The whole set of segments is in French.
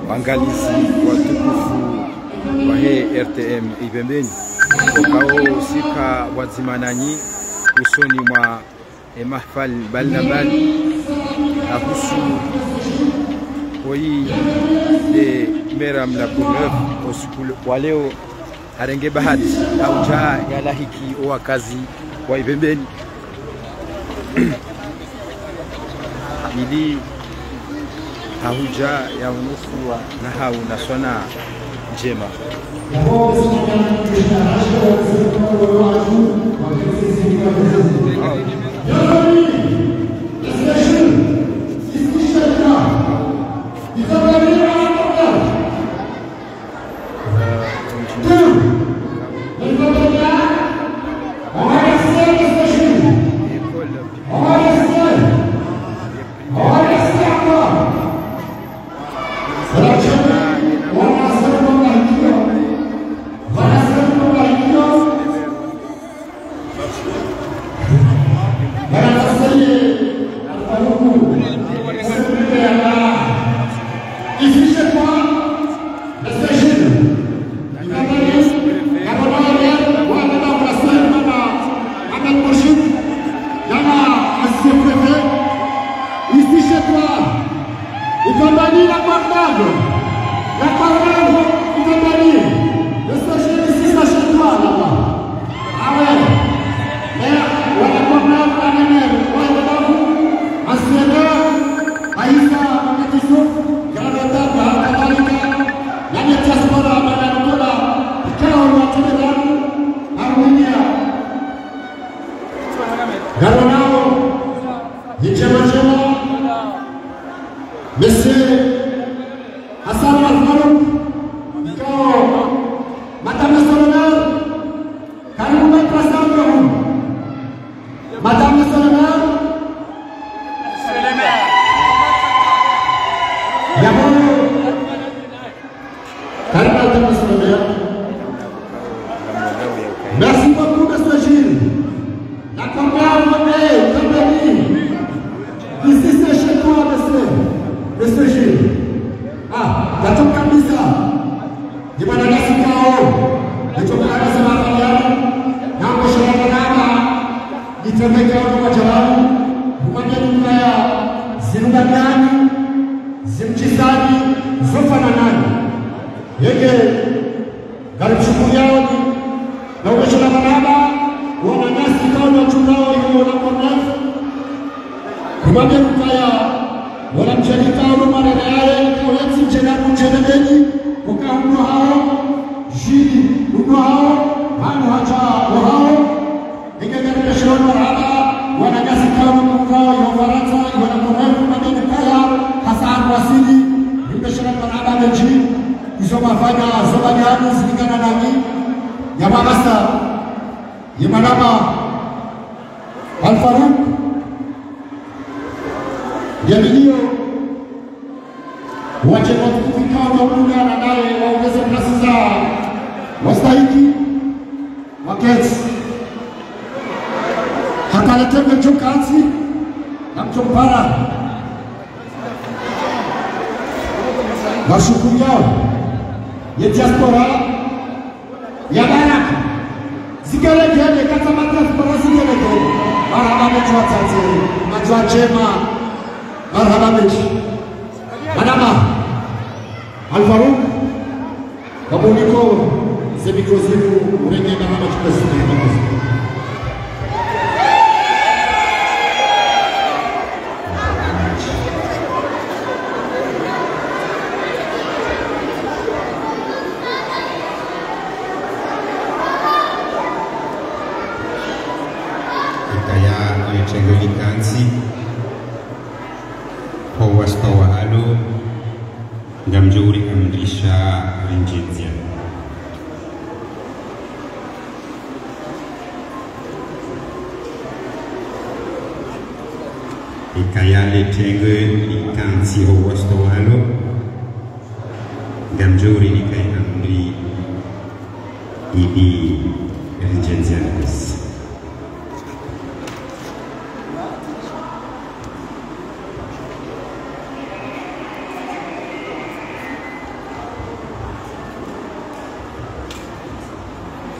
Waangalizi watukufu wa RTM Ipembeni wakaosika wazimananyi usoni mwa mahfal balnabali ahusu hoi de mera mlakunef osikulu wa leo harenge bahati au jaa ya lahiki wa kazi wa Ipembeni ili hahuja ya unufu na hau na swana njema.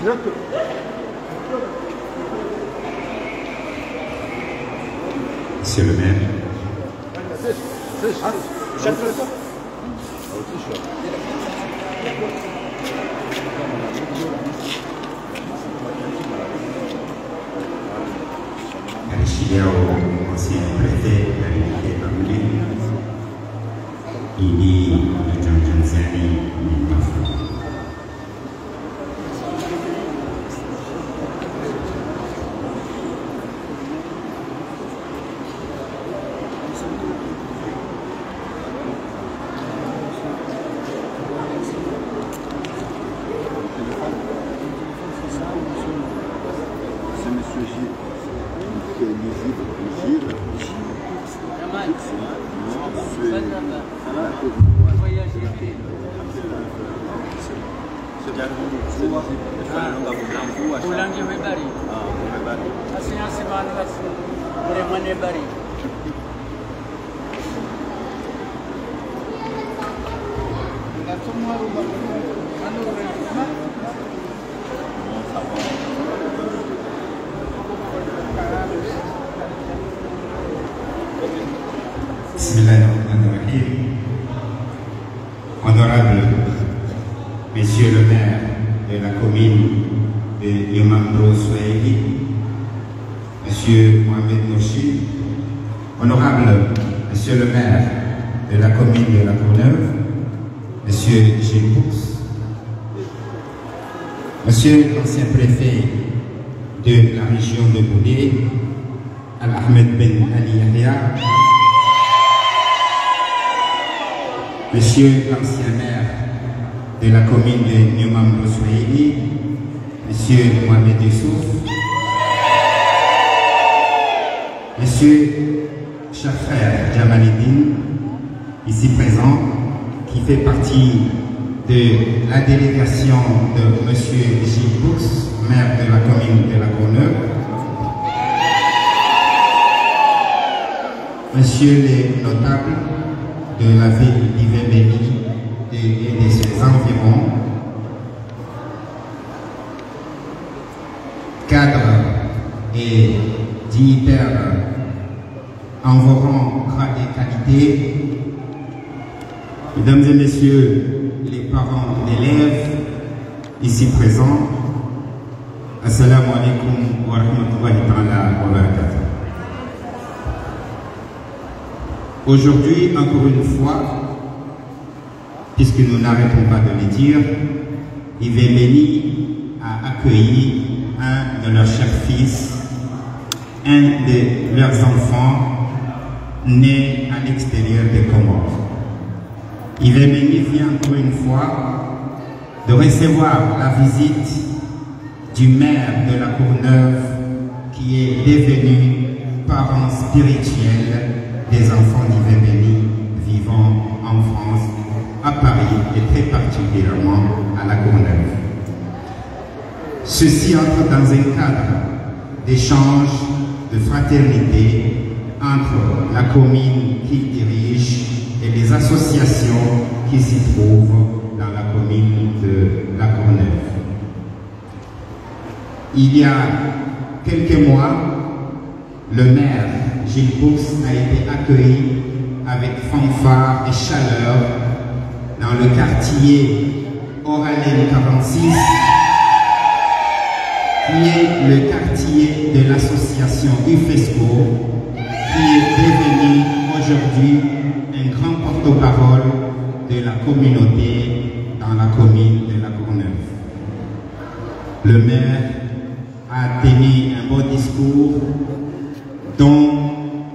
Monsieur le maire, Archideo, ancien préfet de la République Baoulé, il dit le Tanzanie n'est pas fort. Honorable Monsieur le maire de la commune de Yomambro Swahili, Monsieur Mohamed Noshi, honorable Monsieur le maire de la commune de La Courneuve, Monsieur Gilles Boux, Monsieur l'ancien préfet de la région de Boudé, Al-Ahmed Ben Ali Yahya, Monsieur l'ancien maire de la commune de Yomambro Swahili, Monsieur Mohamed Youssouf, Monsieur cher frère Jamalidine, ici présent, qui fait partie de la délégation de Monsieur Gilles Boux, maire de la commune de La Courneuve, Monsieur les notables de la ville d'Ivebéni et de ses environs, cadres et dignitaires en vos rangs, grades et qualités, mesdames et messieurs les parents d'élèves ici présents, assalamu alaikum wa rahmatullahi ta'ala wa barakatuh. Aujourd'hui, encore une fois, puisque nous n'arrêtons pas de le dire, Ivebéni a accueilli un de leurs chers fils, un de leurs enfants nés à l'extérieur des Comores. Ivebéni vient encore une fois de recevoir la visite du maire de La Courneuve qui est devenu parent spirituel des enfants d'Ivebéni vivant en France, à Paris et très particulièrement à La Courneuve. Ceci entre dans un cadre d'échange, de fraternité entre la commune qu'il dirige et les associations qui s'y trouvent dans la commune de La Courneuve. Il y a quelques mois, le maire Gilles Boux a été accueilli avec fanfare et chaleur dans le quartier Oralem 46, qui est le quartier de l'association UFESCO, qui est devenu aujourd'hui un grand porte-parole de la communauté dans la commune de La Courneuve. Le maire a tenu un beau discours dont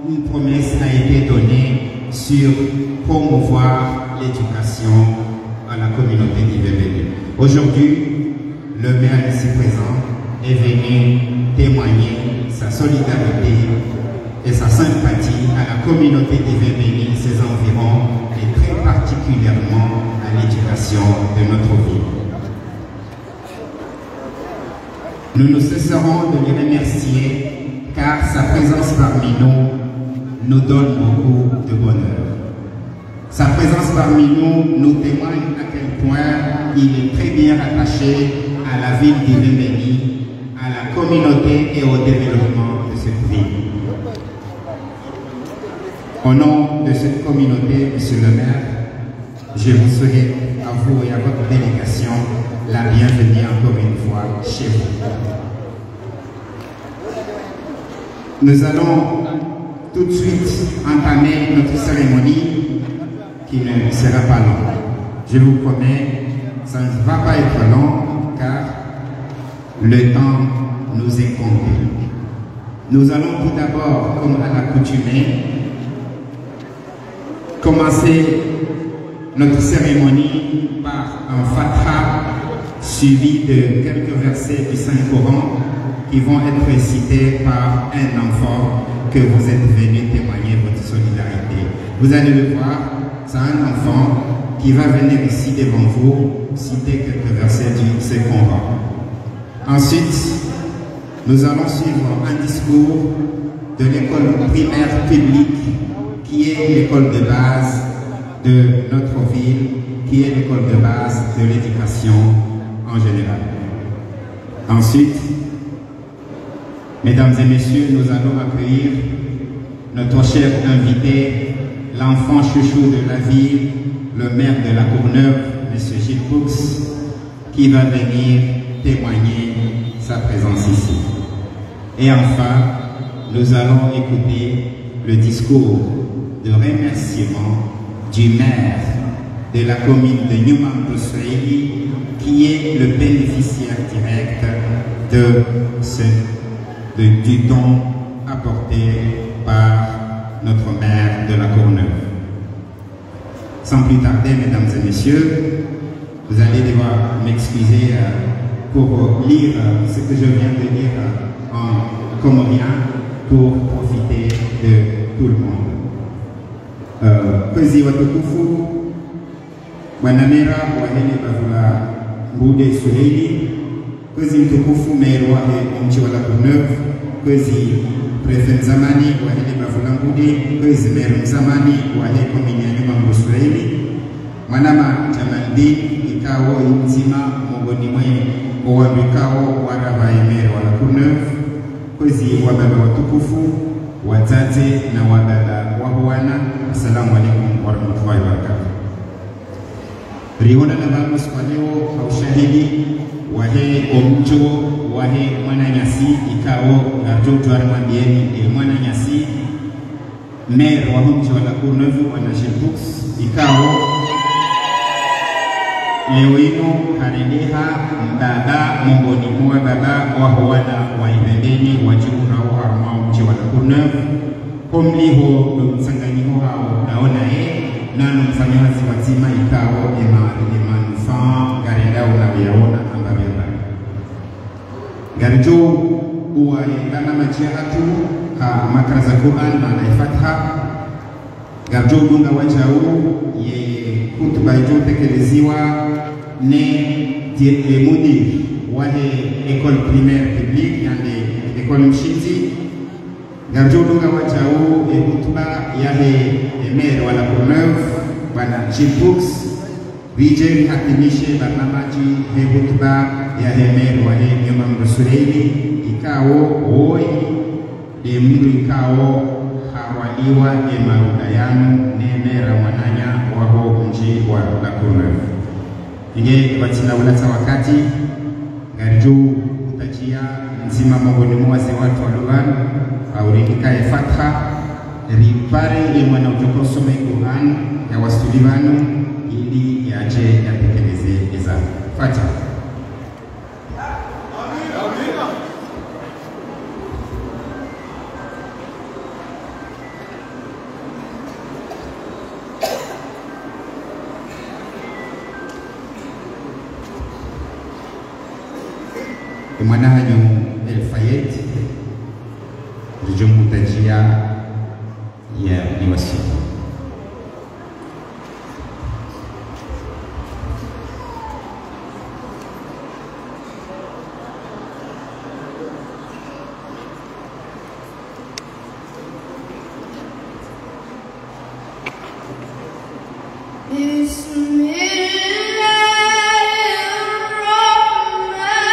une promesse a été donnée sur promouvoir l'éducation à la communauté d'Ivebéni. Aujourd'hui, le maire ici présent est venu témoigner sa solidarité et sa sympathie à la communauté d'Ivebéni, ses environs et très particulièrement à l'éducation de notre ville. Nous ne cesserons de lui remercier car sa présence parmi nous donne beaucoup de bonheur. Sa présence parmi nous témoigne à quel point il est très bien attaché à la ville d'Ilembéni, à la communauté et au développement de cette ville. Au nom de cette communauté, Monsieur le maire, je vous souhaite à vous et à votre délégation la bienvenue encore une fois chez vous. Nous allons tout de suite entamer notre cérémonie qui ne sera pas longue. Je vous promets, ça ne va pas être long car le temps nous est compté. Nous allons tout d'abord, comme à l'accoutumée, commencer notre cérémonie par un fatha suivi de quelques versets du Saint-Coran qui vont être récités par un enfant que vous êtes venu témoigner votre solidarité. Vous allez le voir, c'est un enfant qui va venir ici devant vous citer quelques versets du Saint-Coran. Ensuite, nous allons suivre un discours de l'école primaire publique qui est l'école de base de notre ville, qui est l'école de base de l'éducation en général. Ensuite, mesdames et messieurs, nous allons accueillir notre cher invité, l'enfant chouchou de la ville, le maire de la Courneuve, M. Gilles Poux, qui va venir témoigner sa présence ici. Et enfin, nous allons écouter le discours de remerciement du maire de la commune de Newman Bousseili, qui est le bénéficiaire direct du don apporté par notre maire de la Courneuve. Sans plus tarder, mesdames et messieurs, vous allez devoir m'excuser pour lire ce que je viens de lire en comorien pour profiter de tout le monde. Kwezi watukufu Bwanamera wahele bavula Mbude Swahili, kwezi mtukufu meru wahe mchi wala Courneuve, kwezi Prefet Mzamani wahele bavula Mbude, kwezi meru Mzamani wahe komini ya Nyuma Mbu Swahili, Mwanama Jamaldin ikawo imzima mongoni mwe owabikawo waraba meru wala Courneuve, kwezi wababa watukufu wazazi na wadada wahuana, assalamu alaikum warahmatullahi wabarakatuh. Riona na vamos kwa leo kwa ushahidi wahe omcho wahe mwana nyasi ikao garjoto armambieni mwana nyasi mer wa omcho wala Courneuve wana Gilles ikao leo ino karedeha mbaba mongoni mwa baba wahuana wa ibendeni wajura wa arma omcho wala Courneuve komliho msanganyiho hao naona nano mfanyakazi wazima ikao manufaa garenda unaviyaona ambavyo garjo uwa bana majiatu ha makraza Quran maana ifatha garjo dunga wajau ye kutuba ito tekeleziwa ne mudir wahe école primaire publique yande école mshinzi garjo dunga wajau kutuba yahe maire wala Courneuve bwana Gilles Poux vije hatimishe barnamaji hutuba ya maire wa Nyuma Mbu Swahili ikao oi de mndu ikao hawaliwa marudayanu nemera mwananya waho mji wa la Courneuve inge batina ulata wakati garjo utajia nzima mongoni mwaze watu wa Luban au rikika fatha ripare mwana utokosome Quran ya wasulivano ili yaje yatekeleze ezana. Fatiha. Mwana hanyo El Fayed jumutajia ya ni wasi. Bismillahirrahmanirrahim.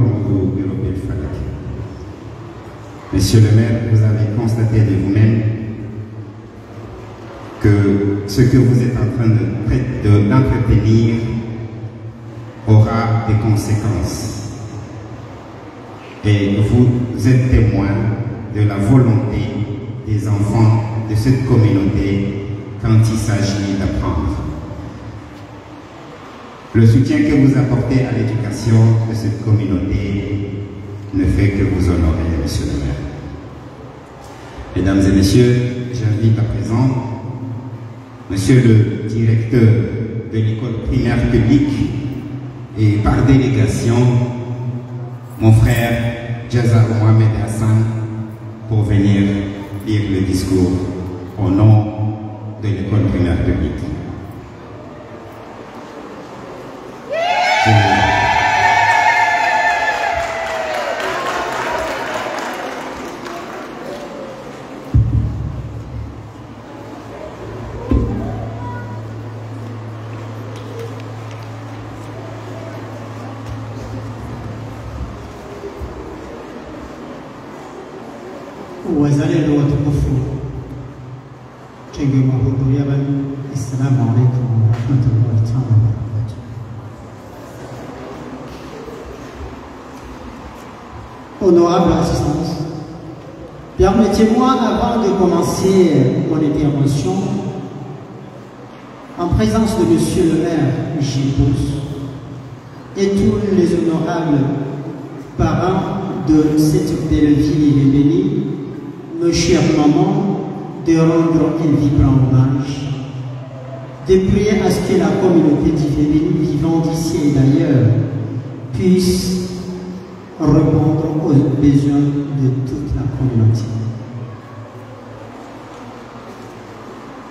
Rondo Européen Falak. Monsieur le maire, vous avez constaté de vous-même que ce que vous êtes en train d'entretenir aura des conséquences. Et vous êtes témoin de la volonté des enfants de cette communauté quand il s'agit d'apprendre. Le soutien que vous apportez à l'éducation de cette communauté ne fait que vous honorer, monsieur le maire. Mesdames et messieurs, j'invite à présent monsieur le directeur de l'école primaire publique et par délégation, mon frère Jaza Mohamed Hassan, pour venir lire le discours au nom de l'école primaire publique. wazalendo watukufu, chenye mahudhuria bani, assalamu alaikum wa rahmatullahi ta'ala wa barakatuh. Honorable assistance, permettez-moi avant de commencer mon intervention, en présence de monsieur le maire Gilles Pousse et tous les honorables parents de cette belle ville et bénie, nos chers mamans, de rendre un vibrant hommage, de prier à ce que la communauté d'Ivébéni vivant d'ici et d'ailleurs puisse répondre aux besoins de toute la communauté.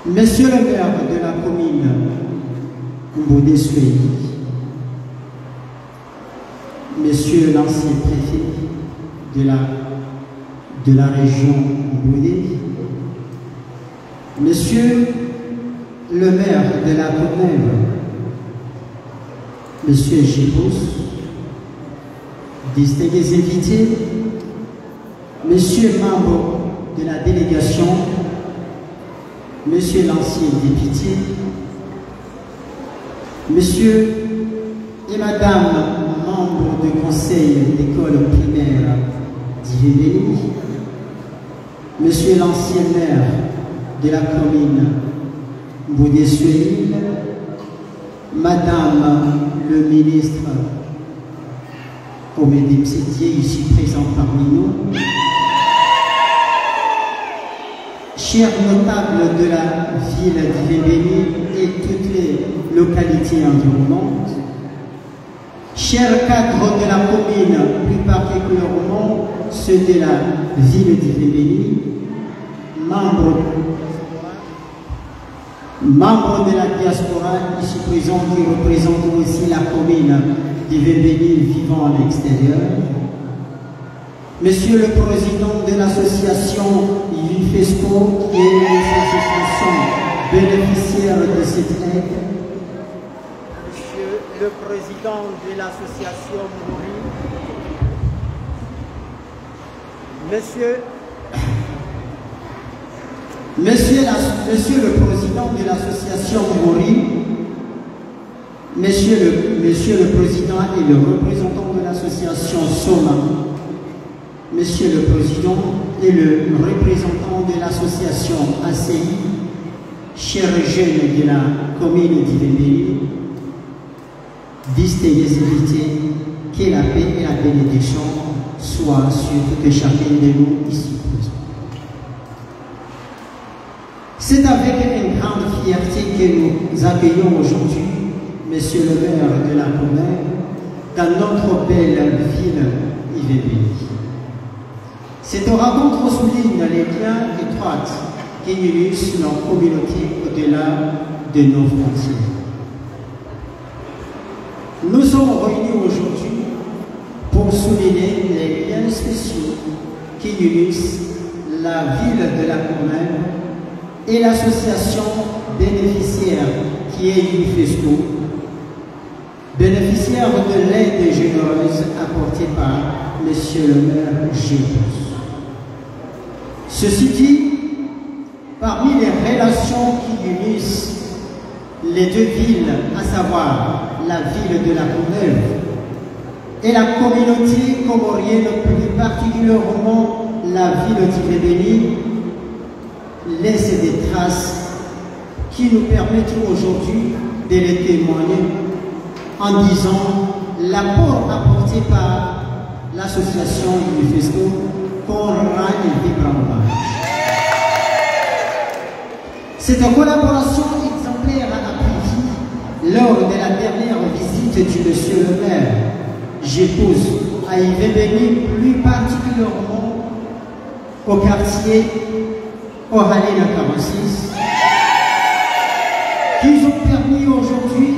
Monsieur le maire de la commune Mboudé-Soueyi, Monsieur l'ancien préfet de la région Mboudé, Monsieur le maire de la Côte-Nègre, Monsieur Gibous, distingués invités, Monsieur membre de la délégation, Monsieur l'ancien député, Monsieur et Madame membres du conseil d'école primaire d'Ivébéni, Monsieur l'ancien maire de la commune Mboudé-Soueyi, Madame le ministre Omédim Sédier, ici présent parmi nous, chers notables de la ville d'Ivébéni et toutes les localités environnantes, chers cadres de la commune, plus particulièrement ceux de la ville d'Ivébéni, membres de la diaspora ici présents qui représentent aussi la commune d'Ivébéni vivant à l'extérieur, Monsieur le Président de l'association UNIFESCO, qui est une association bénéficiaire de cette aide, Monsieur le Président de l'association Mouri, Monsieur le Président de l'association Mouri, Monsieur le Président et le représentant de l'association Soma, Monsieur le Président et le représentant de l'association ACI, chers jeunes de la commune d'Ivébéni, distingués invités, que la paix et la bénédiction soient sur tout et chacun de nous ici présents. C'est avec une grande fierté que nous accueillons aujourd'hui Monsieur le maire de la commune dans notre belle ville Ivébéni. Cette rencontre souligne les liens étroits qui unissent nos communautés au-delà de nos frontières. Nous sommes réunis aujourd'hui pour souligner les liens spéciaux qui unissent la ville de la commune et l'association bénéficiaire qui est UNIFESCO, bénéficiaire de l'aide généreuse apportée par M. le maire Gilles. Ceci dit, parmi les relations qui unissent les deux villes, à savoir la ville de La Courneuve et la communauté comorienne, plus particulièrement la ville d'Ivebéni, laisse des traces qui nous permettent aujourd'hui de les témoigner en disant l'apport apporté par l'association UNIFESCO qu'on rend un vibrant hommage. Cette collaboration exemplaire a pris vie lors de la dernière visite du monsieur le maire J'épouse à Ivebéni, plus particulièrement au quartier Oraline 46, qui nous ont permis aujourd'hui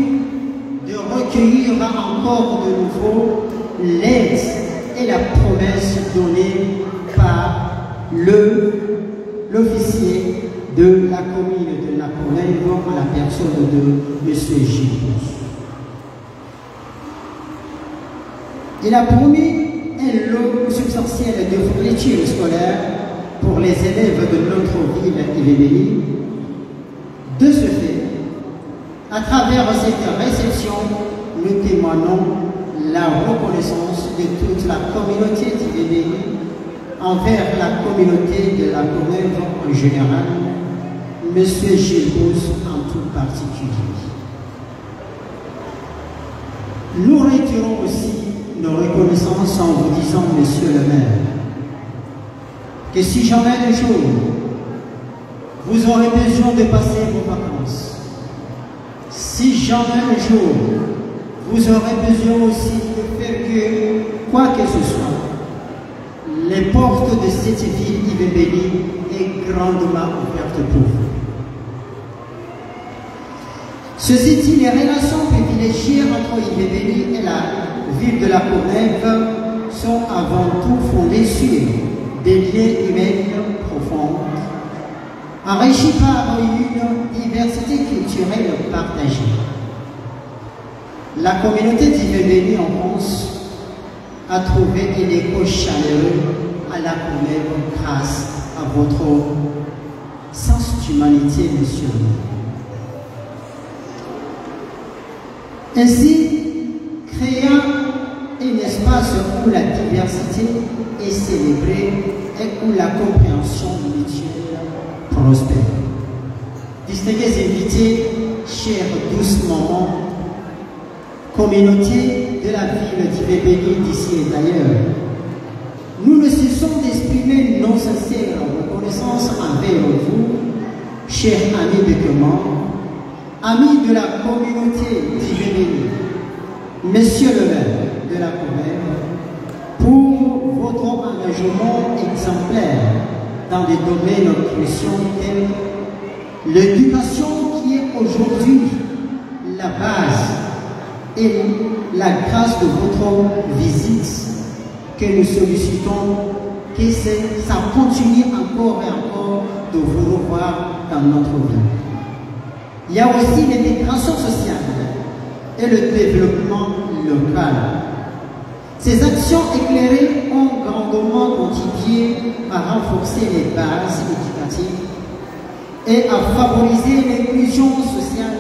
de recueillir encore de nouveau l'aide et la promesse donnée par l'officier de la commune de La Courneuve à la personne de M. Gilles. Il a promis un lot substantiel de fournitures scolaires pour les élèves de notre ville Ivebéni. De ce fait, à travers cette réception, nous témoignons la reconnaissance de toute la communauté d'Ivebéni envers la communauté de La Courneuve en général, M. Gilles en tout particulier. Nous retirons aussi nos reconnaissances en vous disant, Monsieur le maire, que si jamais un jour vous aurez besoin de passer vos vacances, si jamais un jour vous aurez besoin aussi de faire que quoi que ce soit, les portes de cette ville Ivebéni est grandement ouvertes pour vous. Ceci dit, les relations privilégiées entre Ivebéni et la ville de La Courneuve sont avant tout fondées sur des liens humains profonds, enrichis par une diversité culturelle partagée. La communauté d'Ivebéni en France a trouvé un écho chaleureux à La Courneuve grâce à votre sens d'humanité, monsieur. Ainsi, créant un espace où la diversité est célébrée et où la compréhension mutuelle prospère. Distingués invités, chers douces mamans, communauté de la ville d'Ivebéni d'ici et d'ailleurs, nous ne cessons d'exprimer nos sincères reconnaissances envers vous, chers amis de Clément, amis de la communauté d'Ivebéni, Monsieur le maire de La Courneuve, pour votre engagement exemplaire dans des domaines cruciaux tels l'éducation qui est aujourd'hui la base et la grâce de votre visite que nous sollicitons, que ça continue encore et encore de vous revoir dans notre vie. Il y a aussi l'intégration sociale et le développement local. Ces actions éclairées ont grandement contribué à renforcer les bases éducatives et à favoriser l'inclusion sociale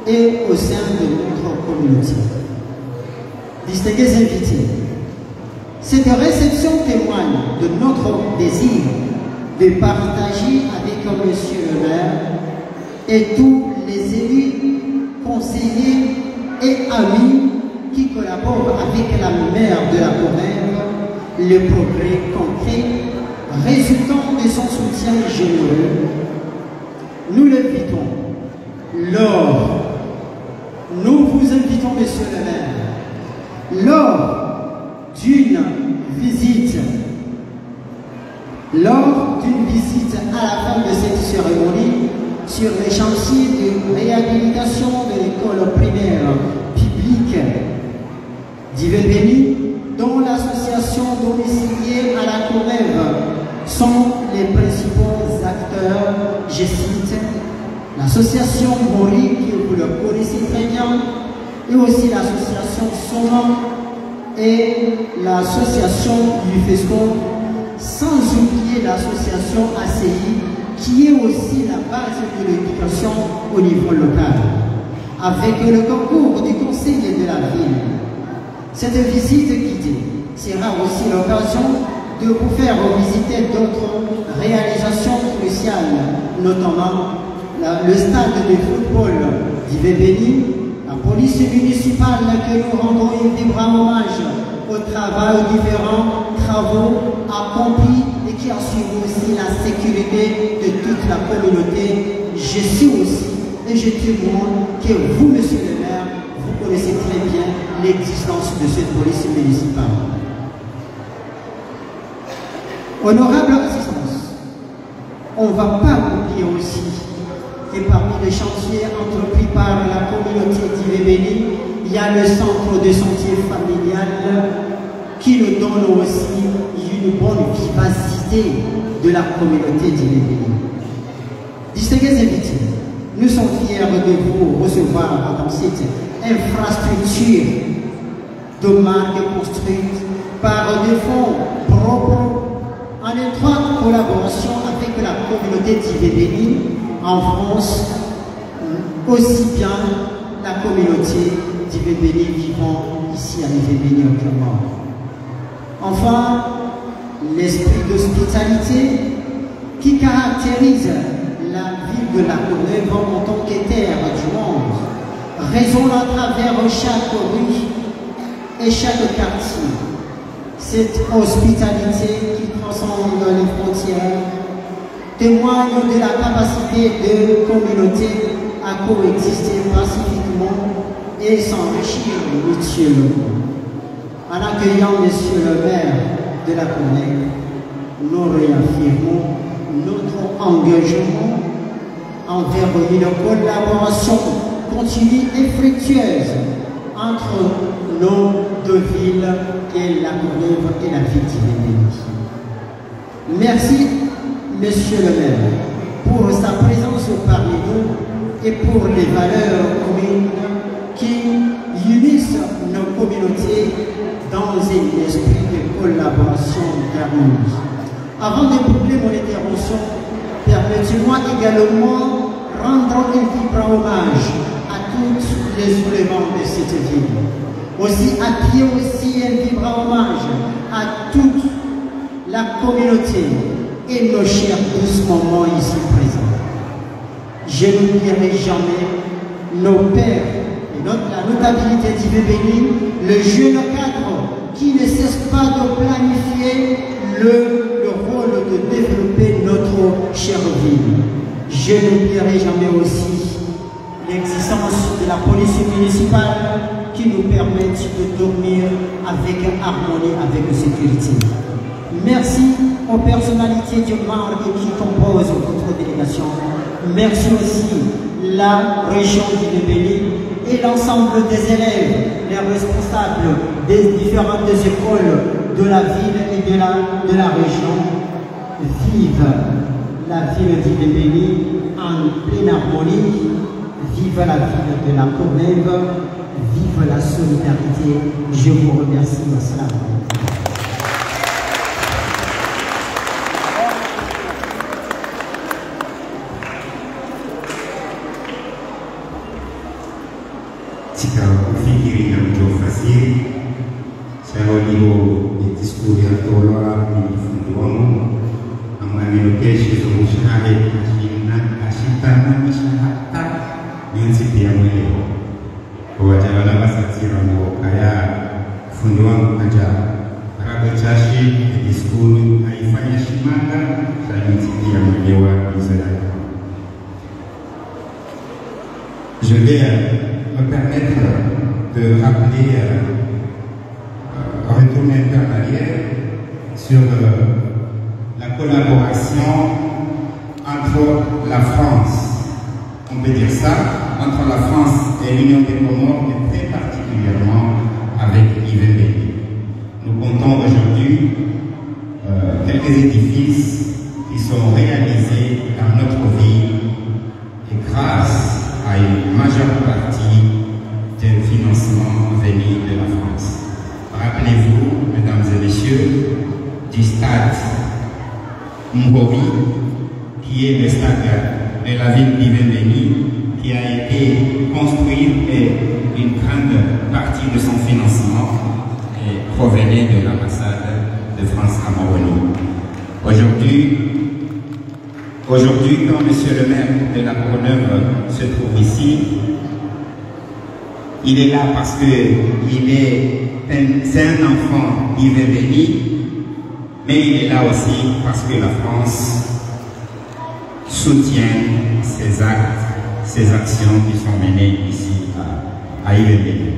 et au sein de notre communauté. Distingués invités, cette réception témoigne de notre désir de partager avec Monsieur le maire et tous les élus, conseillers et amis qui collaborent avec la maire de La Courneuve le progrès concret résultant de son soutien généreux. Nous l'invitons. Nous vous invitons, Monsieur le maire, lors d'une visite à la fin de cette cérémonie sur les chantiers de réhabilitation de l'école primaire publique d'Ivebéni, dont l'association domiciliée à La Courneuve sont les principaux acteurs. Je cite l'association Mori, que vous le connaissez très bien, et aussi l'association Soman et l'association UFESCO, sans oublier l'association ACI, qui est aussi la base de l'éducation au niveau local, avec le concours du conseil de la ville. Cette visite guidée sera aussi l'occasion de vous faire visiter d'autres réalisations cruciales, notamment le stade de football d'Ivebeni, la police municipale que nous rendons un vibrant hommage au travail, aux différents travaux accomplis et qui assurent aussi la sécurité de toute la communauté. Je suis aussi et je témoigne que vous, monsieur le maire, vous connaissez très bien l'existence de cette police municipale. Honorable assistance, on ne va pas oublier aussi que parmi les chantiers entrepris par la communauté d'Ivebeni, il y a le centre de santé familial qui nous donne aussi une bonne vivacité de la communauté d'Ivebeni. Distingués invités, nous sommes fiers de vous recevoir dans cette infrastructure de marque construite par des fonds propres en étroite collaboration avec la communauté d'Ivebeni en France, aussi bien la communauté d'Ivebeni vivant ici à Ivebeni au Cameroun. Enfin, l'esprit d'hospitalité qui caractérise la ville de La Courneuve en tant que terre du monde résonne à travers chaque rue et chaque quartier. Cette hospitalité qui transcende les frontières témoigne de la capacité de communauté à coexister pacifiquement et s'enrichir mutuellement. En accueillant monsieur le maire de La Courneuve, nous réaffirmons notre engagement envers une collaboration continue et fructueuse entre nos deux villes, qui est La Courneuve et la ville d'Ivebeni. Merci, monsieur le maire, pour sa présence parmi nous et pour les valeurs communes qui unissent nos communautés dans un esprit de collaboration harmonieuse. Avant de boucler mon intervention, permettez-moi également rendre un vibrant hommage à tous les éléments de cette ville. Aussi appuyer aussi un vibrant hommage à toute la communauté et nos chers douces moments ici présents. Je n'oublierai jamais nos pères et la notabilité d'Ivebeni, le jeune cadre qui ne cesse pas de planifier le rôle de développer notre chère ville. Je n'oublierai jamais aussi l'existence de la police municipale qui nous permet de dormir avec harmonie, avec sécurité. Merci aux personnalités du marque qui composent votre délégation. Merci aussi la région d'Ivebeni et l'ensemble des élèves, les responsables des différentes écoles de la ville et de la région. Vive la ville d'Ivebeni en pleine harmonie. Vive la ville de La Courneuve. Vive la solidarité. Je vous remercie. Assalam. Jika berfikir yang fasih, saya lihat di diskusi atau di forum, amani lokasi itu syahid asyitan masyarakat yang setiap melihat bahwa jalan basasiran kaya funduang aja para bercaci di diskusi haifanya shimanga saya setiap melihat di sana. Je vais me permettre de rappeler, retourner un peu en arrière sur la collaboration entre la France, on peut dire ça, entre la France et l'Union des Comores, mais très particulièrement avec Ivebeni. Nous comptons aujourd'hui quelques édifices qui sont réalisés dans notre ville et grâce à une majeure partie d'un financement du stade Mbori, qui est le stade de la ville d'Ivembéni, qui a été construit et une grande partie de son financement provenait de l'ambassade de France à Moroni. Aujourd'hui, quand Monsieur le maire de la Courneuve se trouve ici, il est là parce que c'est un enfant d'Ivembéni, mais il est là aussi parce que la France soutient ses actes, ses actions qui sont menées ici à Ivembéni.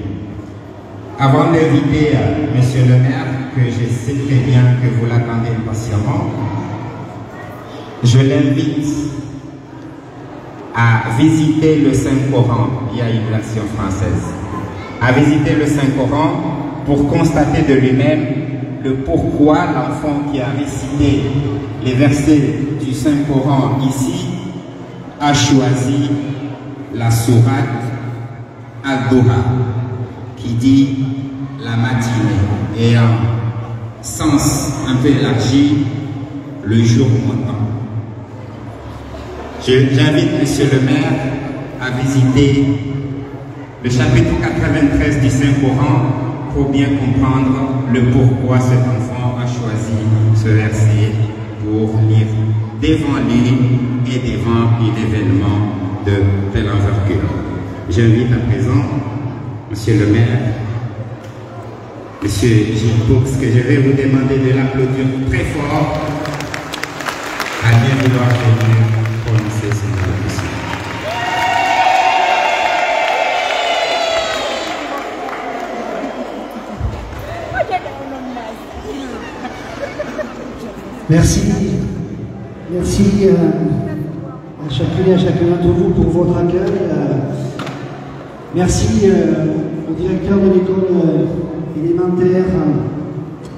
Avant d'inviter Monsieur le maire, que je sais très bien que vous l'attendez patiemment, je l'invite à visiter le Saint-Coran. Il y a une version française. À visiter le Saint-Coran pour constater de lui-même le pourquoi l'enfant qui a récité les versets du Saint-Coran ici a choisi la sourate Ad-Duha, qui dit la matinée, et en sens un peu élargi, le jour montant. J'invite Monsieur le maire à visiter le chapitre 93 du Saint-Coran pour bien comprendre le pourquoi cet enfant a choisi ce verset pour lire devant lui et devant un événement de telle envergure. J'invite à présent Monsieur le maire, Monsieur Gilles Poux, que je vais vous demander de l'applaudir très fort à bien vouloir venir prononcer ce nom. Merci. Merci à chacune et à chacun d'entre vous pour votre accueil. Merci au directeur de l'école élémentaire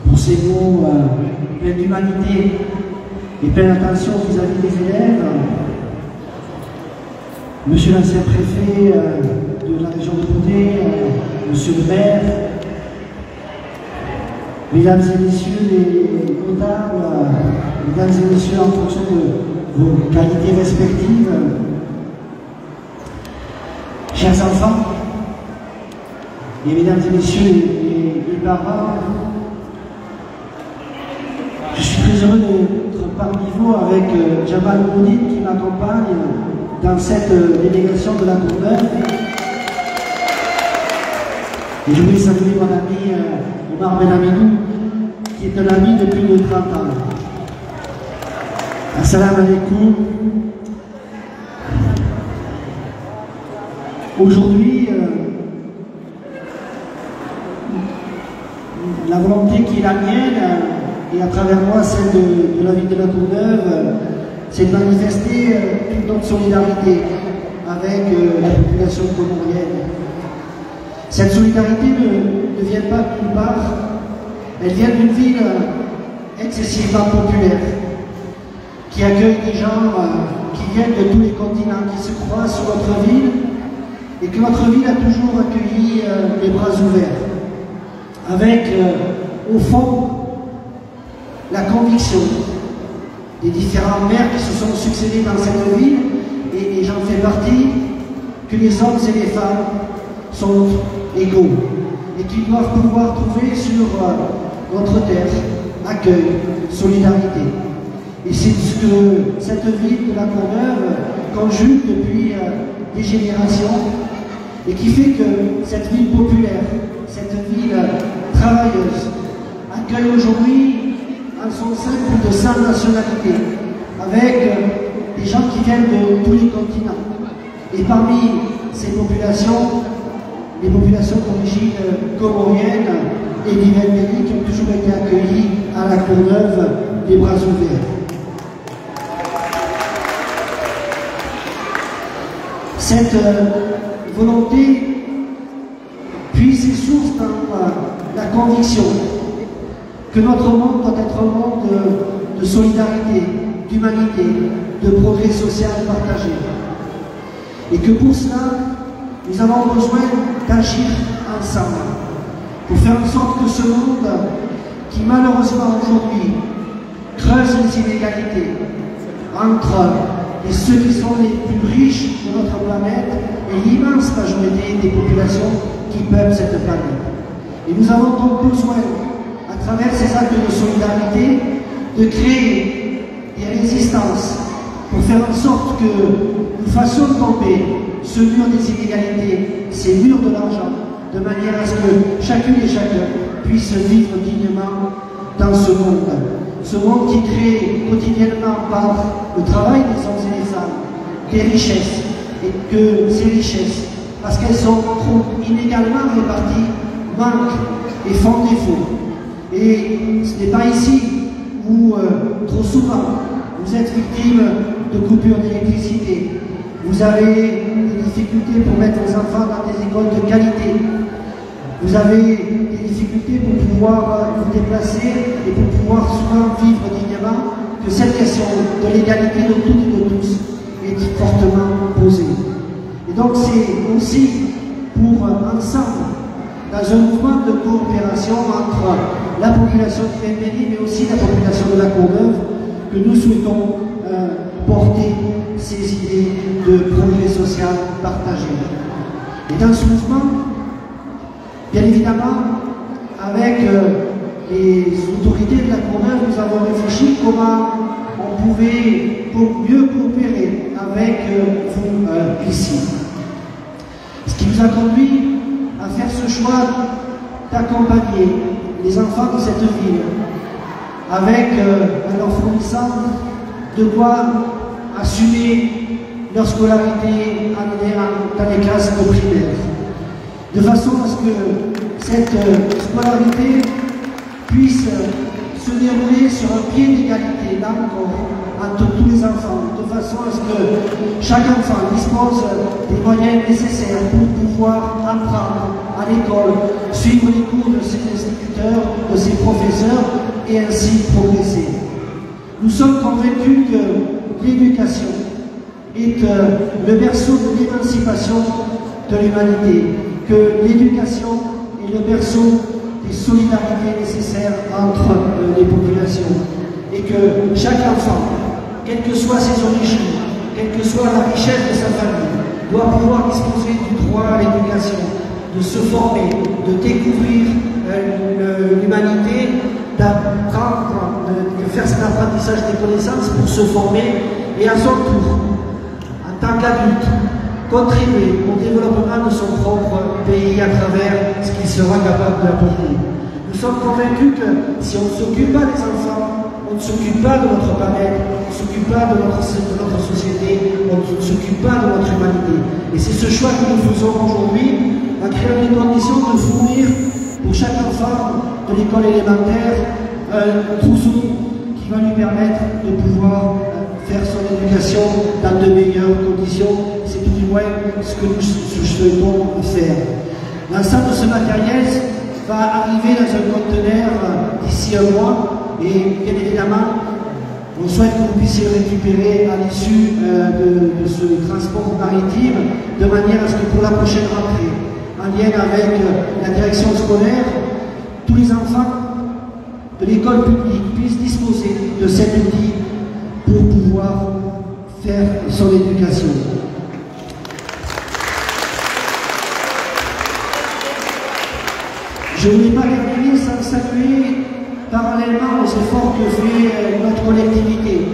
pour ces mots pleins d'humanité et pleins d'attention vis-à-vis des élèves. Monsieur l'ancien préfet de la région de Côté, monsieur le maire, mesdames et messieurs les notables, mesdames et messieurs en fonction de vos qualités respectives, chers enfants, et mesdames et messieurs les parents, je suis très heureux d'être parmi vous avec Jamal Mounid qui m'accompagne dans cette délégation de la Courneuve. Et je voulais saluer mon ami Omar Benamidou, qui est un ami depuis plus de 30 ans. Assalamu alaikum. Aujourd'hui, la volonté qui est la mienne, et à travers moi celle de la ville de la Courneuve, c'est de manifester toute notre solidarité avec la population comorienne. Cette solidarité ne vient pas de nulle part, elle vient d'une ville excessivement populaire, qui accueille des gens qui viennent de tous les continents, qui se croisent sur notre ville, et que notre ville a toujours accueilli les bras ouverts, avec au fond la conviction des différents maires qui se sont succédés dans cette ville, et j'en fais partie, que les hommes et les femmes sont égaux et qu'ils doivent pouvoir trouver sur notre terre accueil, solidarité. Et c'est ce que cette ville de la Courneuve conjugue depuis des générations et qui fait que cette ville populaire, cette ville travailleuse, accueille aujourd'hui en son sein plus de 100 nationalités, avec des gens qui viennent de tous les continents. Et parmi ces populations, les populations d'origine comorienne et d'Ivembéni qui ont toujours été accueillies à la Courneuve des bras ouverts. Cette volonté puise ses sources dans la conviction que notre monde doit être un monde de solidarité, d'humanité, de progrès social partagé. Et que pour cela, nous avons besoin d'agir ensemble pour faire en sorte que ce monde qui malheureusement aujourd'hui creusent les inégalités entre ceux qui sont les plus riches de notre planète et l'immense majorité des populations qui peuplent cette planète. Et nous avons donc besoin, à travers ces actes de solidarité, de créer des résistances pour faire en sorte que nous fassions tomber ce mur des inégalités, ces murs de l'argent, de manière à ce que chacune et chacun puisse vivre dignement dans ce monde qui crée quotidiennement par le travail des hommes et des femmes des richesses, et que ces richesses, parce qu'elles sont trop inégalement réparties, manquent et font défaut. Et ce n'est pas ici où trop souvent vous êtes victime de coupures d'électricité, vous avez des difficultés pour mettre vos enfants dans des écoles de qualité, vous avez des difficultés pour pouvoir vous déplacer et pour pouvoir souvent vivre dignement, que cette question de l'égalité de toutes et de tous est fortement posée. Et donc c'est aussi pour ensemble, dans un mouvement de coopération entre la population du Pays-Béni, mais aussi la population de la Courneuve, que nous souhaitons porter ces idées de progrès social partagé. Et dans ce mouvement, bien évidemment, avec les autorités de la Courneuve, nous avons réfléchi comment on pouvait mieux coopérer avec vous ici. Ce qui nous a conduit à faire ce choix d'accompagner les enfants de cette ville avec en leur fournissant de quoi assumer leur scolarité dans les classes de primaire, de façon à ce que cette scolarité puisse se dérouler sur un pied d'égalité, là encore, entre tous les enfants, de façon à ce que chaque enfant dispose des moyens nécessaires pour pouvoir apprendre à l'école, suivre les cours de ses instituteurs, de ses professeurs, et ainsi progresser. Nous sommes convaincus que l'éducation est le berceau de l'émancipation de l'humanité, que l'éducation est le berceau des solidarités nécessaires entre les populations, et que chaque enfant, quelles que soient ses origines, quelle que soit la richesse de sa famille, doit pouvoir disposer du droit à l'éducation, de se former, de découvrir l'humanité, d'apprendre, de faire cet apprentissage des connaissances pour se former et à son tour, en tant qu'adulte, contribuer au développement de son propre pays à travers ce qu'il sera capable d'apporter. Nous sommes convaincus que si on ne s'occupe pas des enfants, on ne s'occupe pas de notre planète, on ne s'occupe pas de notre société, on ne s'occupe pas de notre humanité. Et c'est ce choix que nous faisons aujourd'hui, en créant les conditions de fournir pour chaque enfant de l'école élémentaire un trousseau qui va lui permettre de pouvoir faire son éducation dans de meilleures conditions. C'est tout du moins ce que nous souhaitons faire. L'ensemble de ce matériel va arriver dans un conteneur d'ici un mois. Et bien évidemment, on souhaite que vous puissiez le récupérer à l'issue de ce transport maritime, de manière à ce que pour la prochaine rentrée, en lien avec la direction scolaire, tous les enfants de l'école publique puissent disposer de cet outil pour pouvoir faire son éducation. Je ne voulais pas terminer sans saluer parallèlement aux efforts que fait notre collectivité,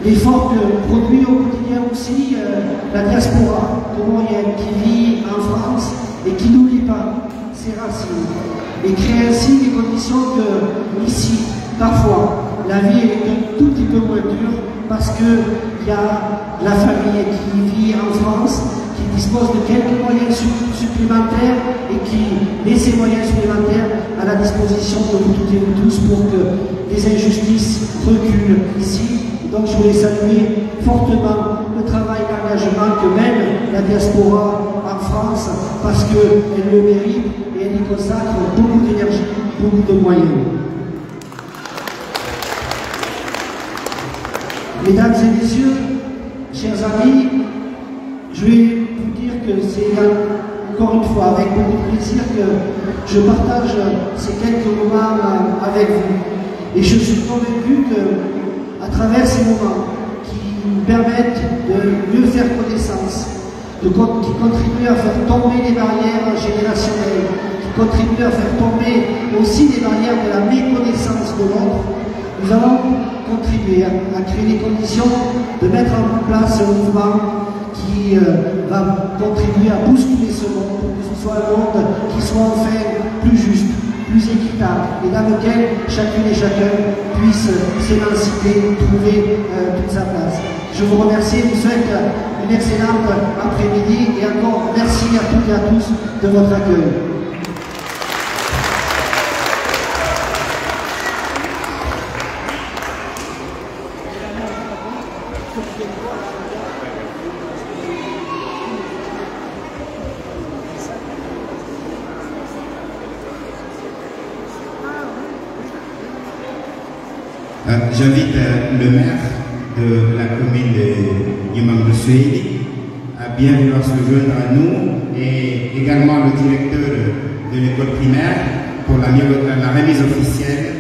l'effort que produit au quotidien aussi la diaspora comorienne qui vit en France et qui n'oublie pas ses racines et crée ainsi des conditions que ici, parfois, la vie est un tout petit peu moins dure parce qu'il y a la famille qui vit en France, qui dispose de quelques moyens supplémentaires et qui met ces moyens supplémentaires à la disposition de vous toutes et vous tous pour que les injustices reculent ici. Donc je voulais saluer fortement le travail et l'engagement que mène la diaspora en France parce qu'elle le mérite et elle y consacre beaucoup d'énergie, beaucoup de moyens. Mesdames et messieurs, chers amis, je vais vous dire que c'est encore une fois avec beaucoup de plaisir que je partage ces quelques moments avec vous. Et je suis convaincu qu'à travers ces moments qui nous permettent de mieux faire connaissance, qui contribuent à faire tomber les barrières générationnelles, qui contribuent à faire tomber aussi les barrières de la méconnaissance de l'autre, nous allons contribuer à créer les conditions de mettre en place un mouvement qui va contribuer à bousculer ce monde pour que ce soit un monde qui soit enfin plus juste, plus équitable et dans lequel chacune et chacun puisse s'émanciper, trouver toute sa place. Je vous remercie et vous souhaite une excellente après-midi et encore merci à toutes et à tous de votre accueil. J'invite le maire de la commune de Imam de Suedi à bien vouloir se joindre à nous et également le directeur de l'école primaire pour la remise officielle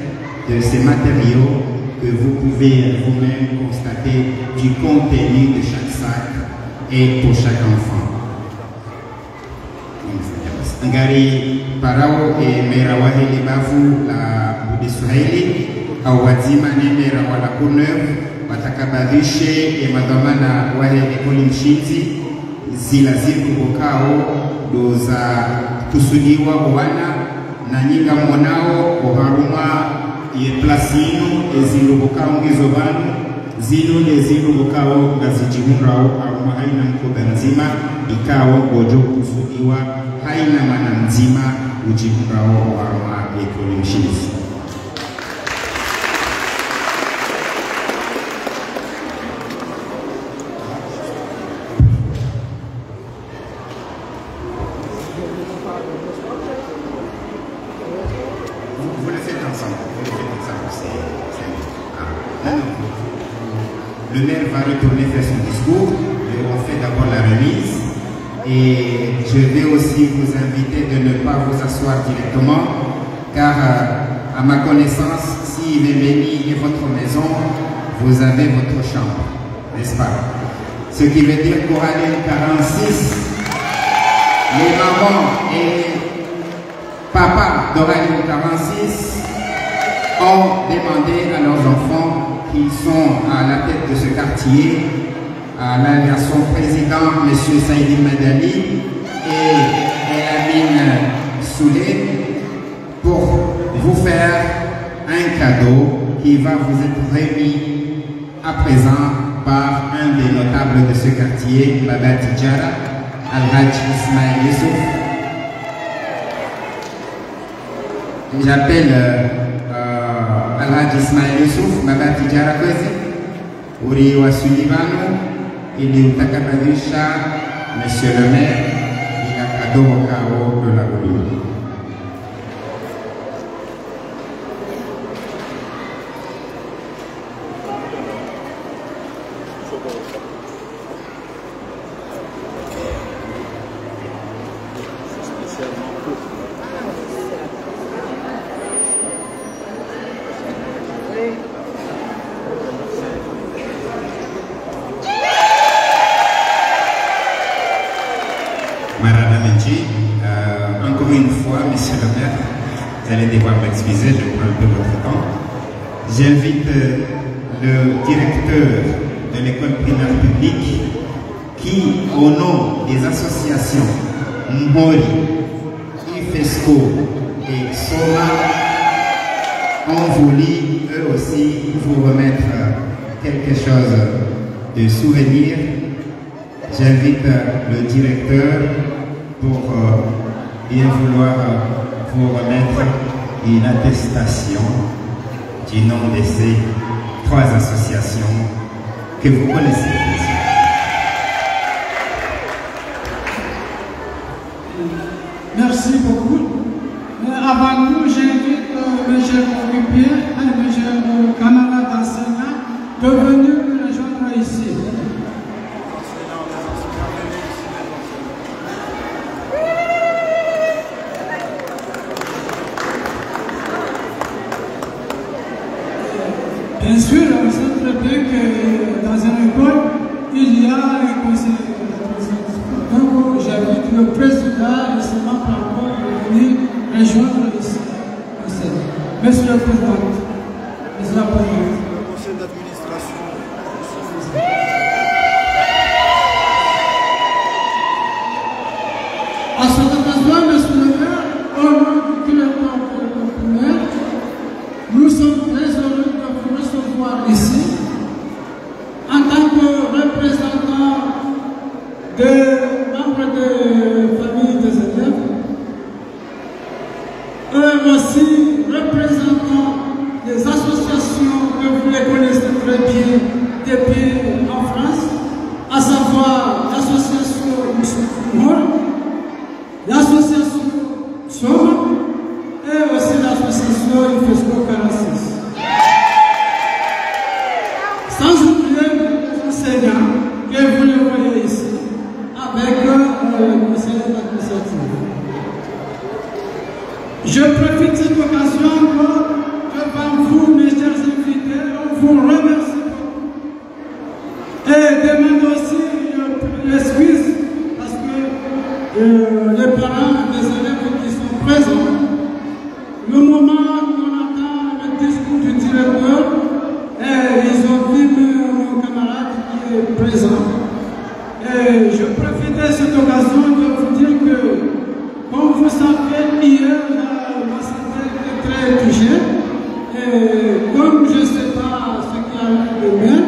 de ces matériaux que vous pouvez vous-même constater du contenu de chaque sac et pour chaque enfant. Ngari Parao et Merawaheli Bavu la Budiswahili au wazima nemera wala kuneur watakabadhishe ya madhamana wale ekoli mshinzi zila ziku bokao doza kusudiwa wana na nyinga mwanao oharuma ye plasino ezilu bokao ngizo banu zino nezilu bokao ngazijihunrao haruma haina mkoba nzima ikawa gojo kusudiwa haina mana mzima ujihunrao haruma ekoli mshinzi. Le maire va retourner faire son discours, on fait d'abord la remise et je vais aussi vous inviter de ne pas vous asseoir directement car à ma connaissance, si Vemeni est votre maison, vous avez votre chambre, n'est-ce pas? Ce qui veut dire qu'au Rallye 46, les mamans et papas de Rallye 46 ont demandé à leurs enfants qui sont à la tête de ce quartier, à son président, M. Saïdi Madani et Elamine Soulé, pour vous faire un cadeau qui va vous être remis à présent par un des notables de ce quartier, Baba Tidjara, Al-Hajj Ismail Youssouf. J'appelle Al-Hajj Ismail Youssouf, Baba Tidjara Kwezi, Uri wa Sulivano, ili utakabadhisha Monsieur le maire, il a cadeau au carreau de la commune. Encore une fois, monsieur le maire, vous allez devoir m'excuser, je prends un peu votre temps. J'invite le directeur de l'école primaire publique qui, au nom des associations Mbori, IFESCO et SOMA, ont voulu eux aussi vous remettre quelque chose de souvenir. J'invite le directeur pour bien vouloir vous remettre une attestation du nom de ces trois associations que vous connaissez. Merci beaucoup. Mais avant tout, j'invite mes chers occupés et mes chers camarades enseignants de venir nous rejoindre ici. Bien sûr, on sait très bien que dans une école, il y a un conseil d'administration. Donc, j'invite le président et ses membres encore de venir rejoindre le conseil. Monsieur le Président, Monsieur la Présidente. Le conseil d'administration. À cette occasion, Monsieur le maire, au nom du directeur de la primaire, nous sommes très heureux de vous recevoir ici en tant que représentant des membres de famille des élèves et aussi représentant des associations que vous les connaissez très bien depuis en France, à savoir l'association Moussoul, l'association Soma et aussi l'association IFESCO 46. Sans oublier les enseignants que vous les voyez ici avec le conseil d'administration. Je profite de cette occasion devant vous, mes chers invités, on vous remercie et demande aussi l'excuse parce que les parents des élèves qui sont présents, le moment qu'on entend le discours du directeur, ils ont vu mon camarade qui est présent. Et je profite de cette occasion de vous dire que, comme vous savez, hier, ma santé était très touchée. Et comme je ne sais pas ce qui arrive demain,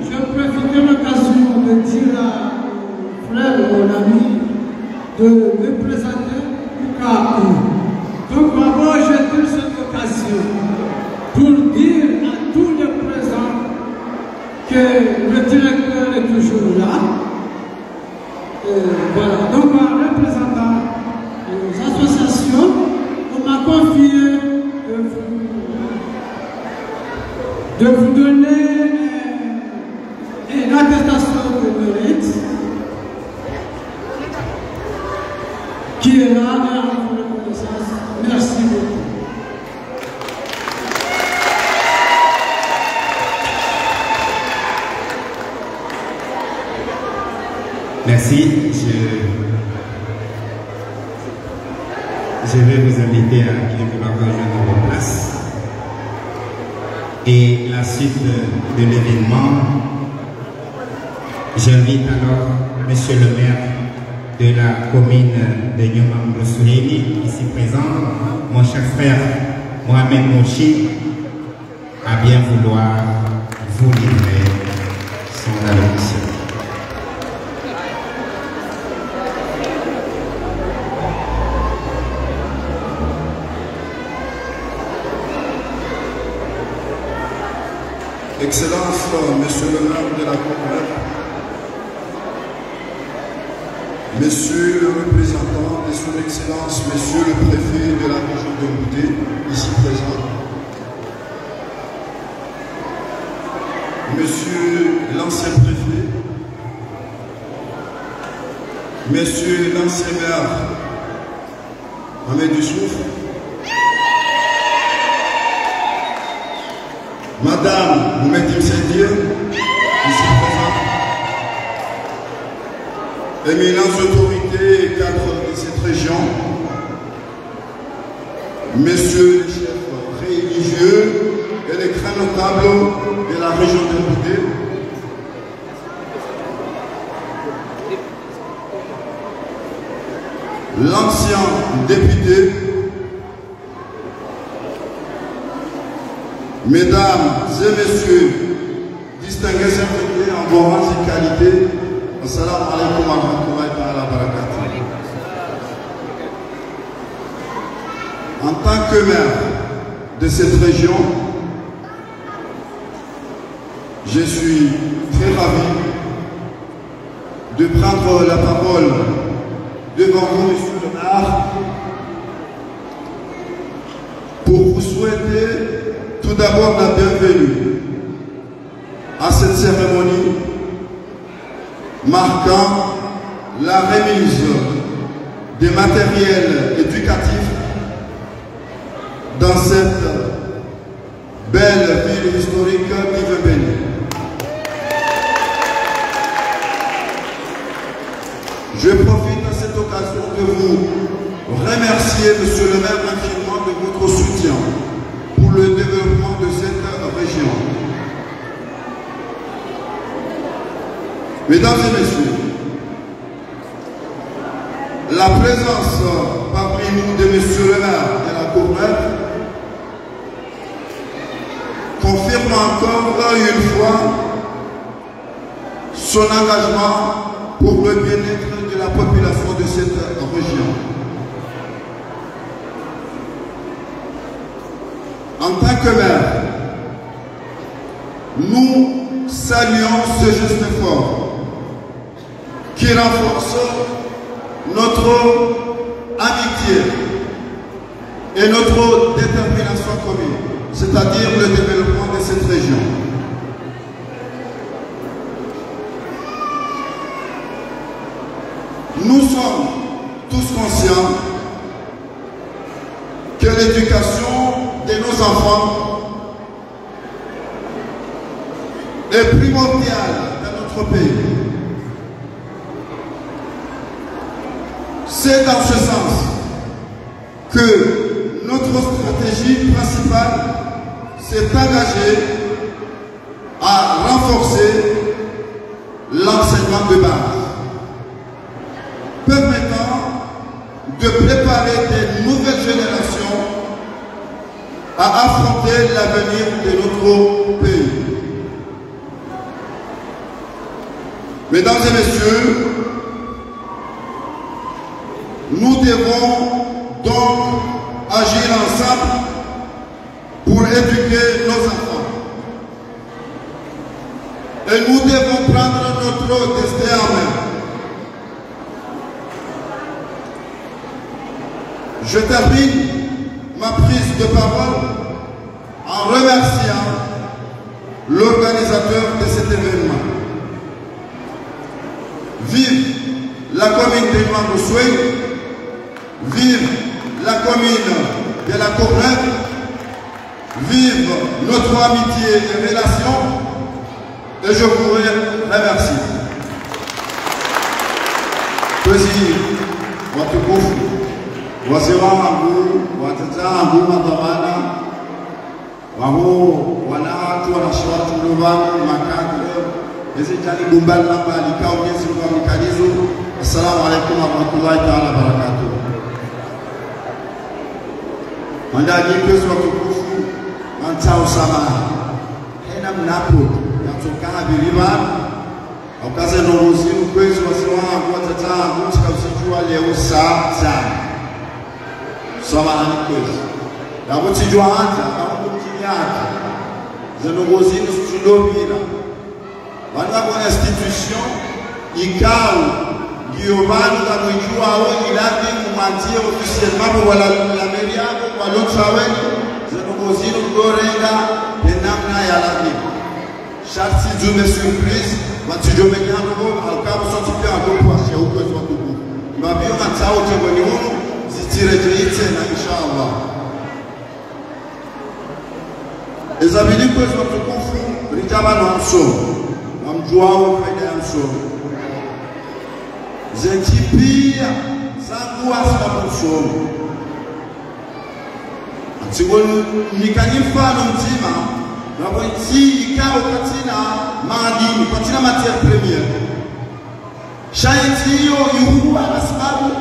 je profite de l'occasion de dire à mon frère, mon ami, de me présenter au cas où. Donc, d'abord, je tire cette occasion pour dire à tous les présents que le directeur est toujours là. Voilà. Donc, en représentant les associations, on m'a confié de vous donner une attestation de mérite qui est là et en reconnaissance. Merci beaucoup. Merci. Je vais vous inviter à bien vouloir rejoindre vos places. Et la suite de l'événement, j'invite alors Monsieur le maire de la commune de Nyomambo-Souleni, ici présent, mon cher frère Mohamed Mouchi, à bien vouloir vous livrer son allocution. Excellence, Monsieur le maire de la commune, Monsieur le représentant de son Excellence, Monsieur le préfet de la région de Mouté, ici présent, Monsieur l'ancien préfet, Monsieur l'ancien maire, Ahmed Youssouf, Madame Moumetim Sedir, ici présente, éminentes autorités et cadres de cette région, Messieurs les chefs religieux et les grands notables de la région de Mouté, l'ancien député, Mesdames et Messieurs, distingués invités en bon rang et qualité, assalamu alaikum wa rahmatullahi wa barakatuh. En tant que maire de cette région, je suis très ravi de prendre la parole devant vous, Monsieur le maire, pour vous souhaiter tout d'abord la bienvenue à cette cérémonie marquant la remise des matériels éducatifs dans cette belle ville historique d'Yves-Béni. Je profite à cette occasion de vous remercier, Monsieur le maire, infiniment de votre soutien pour le développement de cette région. Mesdames et messieurs, la présence parmi nous de Monsieur le maire de la Courneuve confirme encore une fois son engagement pour le bien-être de la population de cette région. En tant que maire, nous saluons ce geste fort qui renforce notre amitié et notre détermination commune, c'est-à-dire le développement de cette région. Nous sommes tous conscients que l'éducation de nos enfants est primordiale dans notre pays. C'est dans ce sens que notre stratégie principale s'est engagée à renforcer l'enseignement de base, permettant de préparer des nouvelles générations à affronter l'avenir de notre pays. Mesdames et messieurs, nous devons donc agir ensemble pour éduquer nos enfants. Et nous devons prendre notre destin en main. Je termine ma prise de parole en remerciant l'organisateur de cet événement. Vive la commune de Nouadhibou, vive la commune de la Courneuve, vive notre amitié et relation, et je vous remercie. Président, wazee wangu, watoto wangu, madhamana waho wanawatu wanashwatu lovangu makadre ezi jani bumbali namba alikao nyezi kwa mikalizo. Assalamu alaikum warahmatullahi ta'ala barakatuh. Mandaji kwezu watukufu mantao samaha hena mnapo yatoka biliva aukaze nongozimu kwezu wazee wangu, watoto wangu tikausichua leo saa samahani kwezi nakutijwa hata nakukukinyaka zenongozini situlobira vanu vakona institution ikao ndiyo vanu kamwijuwawo iladi mumantie officiellement wala la meri yako kwa lotsaweni zenongozini kudorenga penamna ya labibu sharti dume surprise vatijomenyanovo alkabo sotipe agokwashe ukwezi watuku mbabiyo matsao tebweni hunu tena inshallah. Ezabili kwetu watukufu ritaba na msomo na mjuao faida ya msomo zetipia zangu asaba msomo atigonu nikanyifano mtima na iti ikao katina maadini katina matière première shaiti hiyo yuhuwa na sababu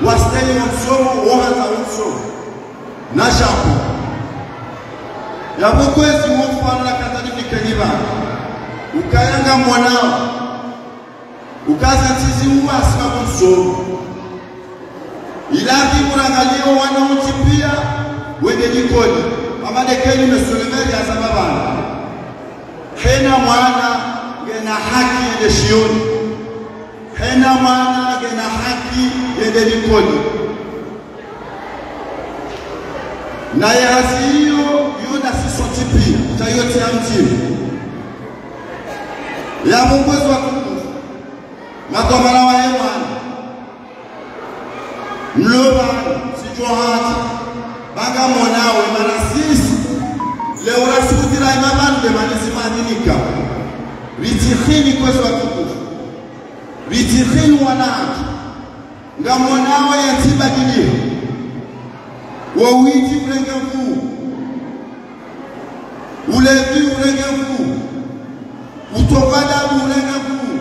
wastani wa msomo wahanza msomo na shapo yapokwezi mfano na katalifi kaniba ukayanga mwanao ukaza tizi uwa sababu msomo ilaki murangalio wanauti pia wende jikoni amadekeni mesulemeri ya sababana hena mwana gena haki ya shioni hena mwana gena haki yende jikoni na yazi hiyo yuna sisoti pia tayote ya mjini ya mwezi wa kukufu makomala wa hemani mloba sijua hati baga mwonawe marasisi mabanu de manisi madhinika ritikhini kwezi watukufu ritikhini wanaki ngamonawe yatiba kilio wawiti urenge mkuu ulevi urenge mkuu utokadabu urenge mkuu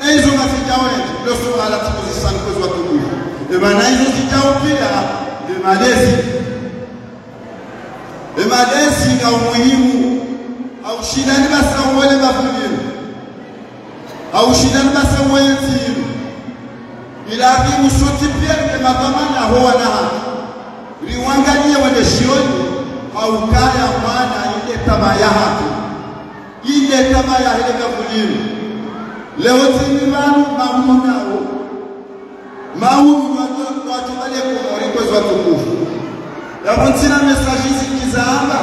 eizo masijao yetu ndio suala tukuzisani kwezi watukufu emana hizo sijao pia emadesi nga umuhimu au shidani basa uwele bafulimu au shidani basa uwele timu ilaki usuti pia emakamana huwa na haki riwangalie wende shioni au kaya mwana ile taba ya haki ile taba ya ile bafulimu leo tini manu mamunao maunu wajubale kumori kwezi watukufu ya kuntina mesajizi kizaamba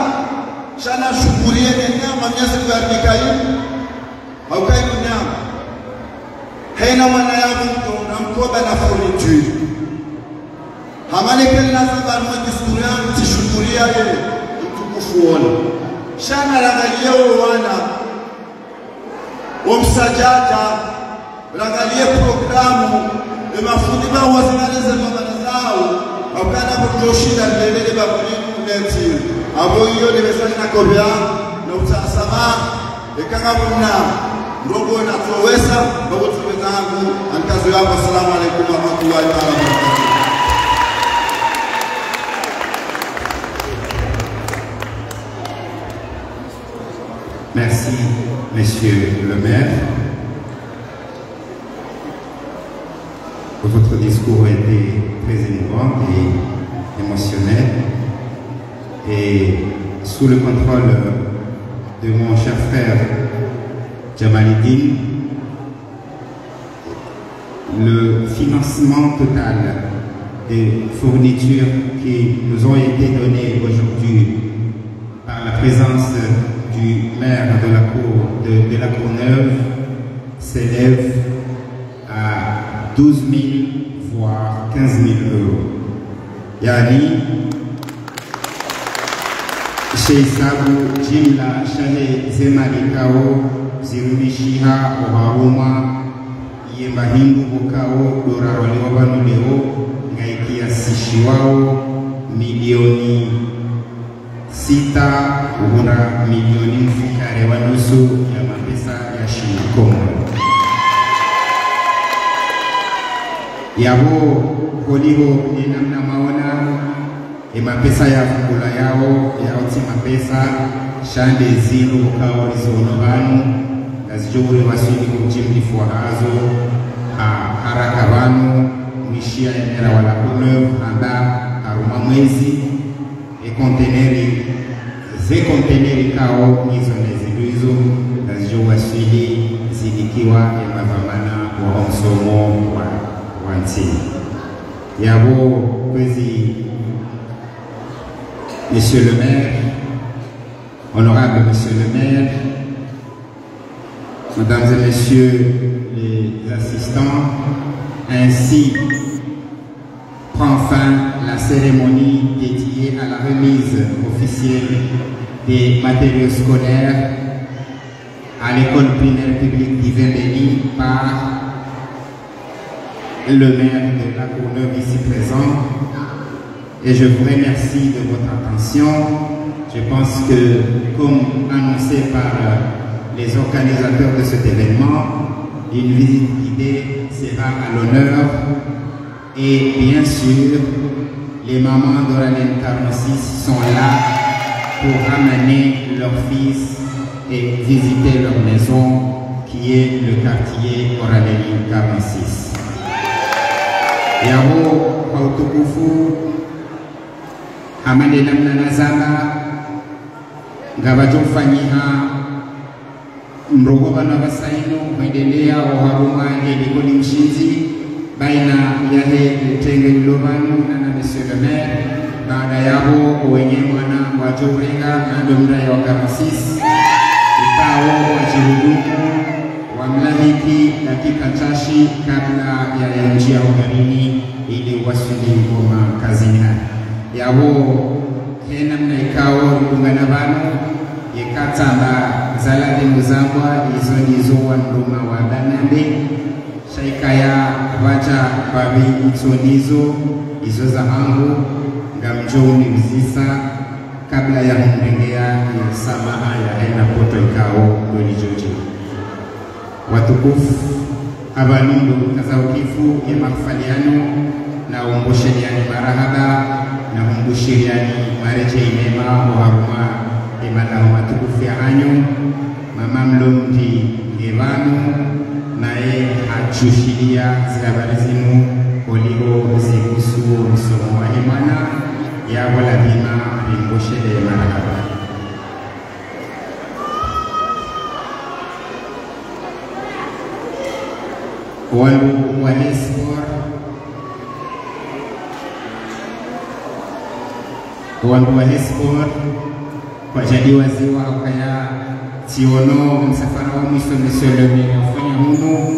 shana shukurie nenyama miezi kuharibika hii haukai kunyama haina mwana yangu na mkoba na furniture hamanekeli na sababu mwa disturi yangu tishukuria yeye mtukufu ona shana rangalia wana wamsajaja rangalia programu mafundi bao wazinalize mabana zao wakana kujoshinda mbele babulimu neti abo hiyo ni message na kopia na utasama ekanga kuna ndogo na tuweza babo tuwezangu ankazo yako asalamu alaykum wa rahmatullahi wa barakatuh. Merci monsieur le maire. Votre discours a été très émouvant et émotionnel. Et sous le contrôle de mon cher frère Jamalidine, le financement total des fournitures qui nous ont été données aujourd'hui par la présence du maire de la cour de la Courneuve s'élève à 12 000 voire 15 000 euros. Yani, Sheikh Sabu Jimla Shale Zemalikao Zirumishiha Oharuma Yemba Hindu Bukao Dora Waliwabanu Leo Ngaikia Sishiwao milioni 6 uhura milioni mfikare wa nusu ya mapesa ya shilingi Kongo. Yabo holiho ni namna maona mapesa ya fukula yao ti mapesa shande zinu ukao lizono banu nazijuri wasili kumjimdi fuahazo haraka banu mwishia enera wala Courneuve handa haruma mwezi konteneri kao nizo neziduizo nazijo wasili zidikiwa mavamana wa msomo wa ntini yabo kwezi. Monsieur le maire, honorable monsieur le maire, mesdames et messieurs les assistants, ainsi prend fin la cérémonie dédiée à la remise officielle des matériaux scolaires à l'école primaire publique d'Ivendeni par le maire de la Courneuve ici présent. Et je vous remercie de votre attention. Je pense que, comme annoncé par les organisateurs de cet événement, une visite guidée sera à l'honneur. Et bien sûr, les mamans d'Oralène 46 sont là pour ramener leurs fils et visiter leur maison, qui est le quartier Oralène 46. Yaro Kautukufu amande namna nazama ngabajofanyika mrogo bana basaino kuendelea oharuma elikoni mshinzi baina ya tenge lilobanu na monsieur le maire baada yabo wenye mwana wajorenga na domra ya Wakamasisi ikao wajihudumu wamlahiki dakika chache kabla ya njia ugarini ili wasili kwa kazini yabo hena mna ikao kungana bano yekatanda zalade muzambwa izo wanduma wa danande shaikaya vaja babi itsonizo izo za angu ngamjoni mzisa kabla ya mrengea samaha ya aina poto ikao doni joji watukufu abanundu kazaukifu ya makufaliano na umbushiriani marahaba na umbushiriani mareje inema uharuma imadaho matukufu ya anyo mama mlomdi ngevanu nae achushiria zilabarizimu oligo zikusu msomo wa imana ya waladima rimbushire marahaba wandu wa Hesbor kwa jadi waziwa kaya tiono msafara wa mwisho msolemi ufanya humu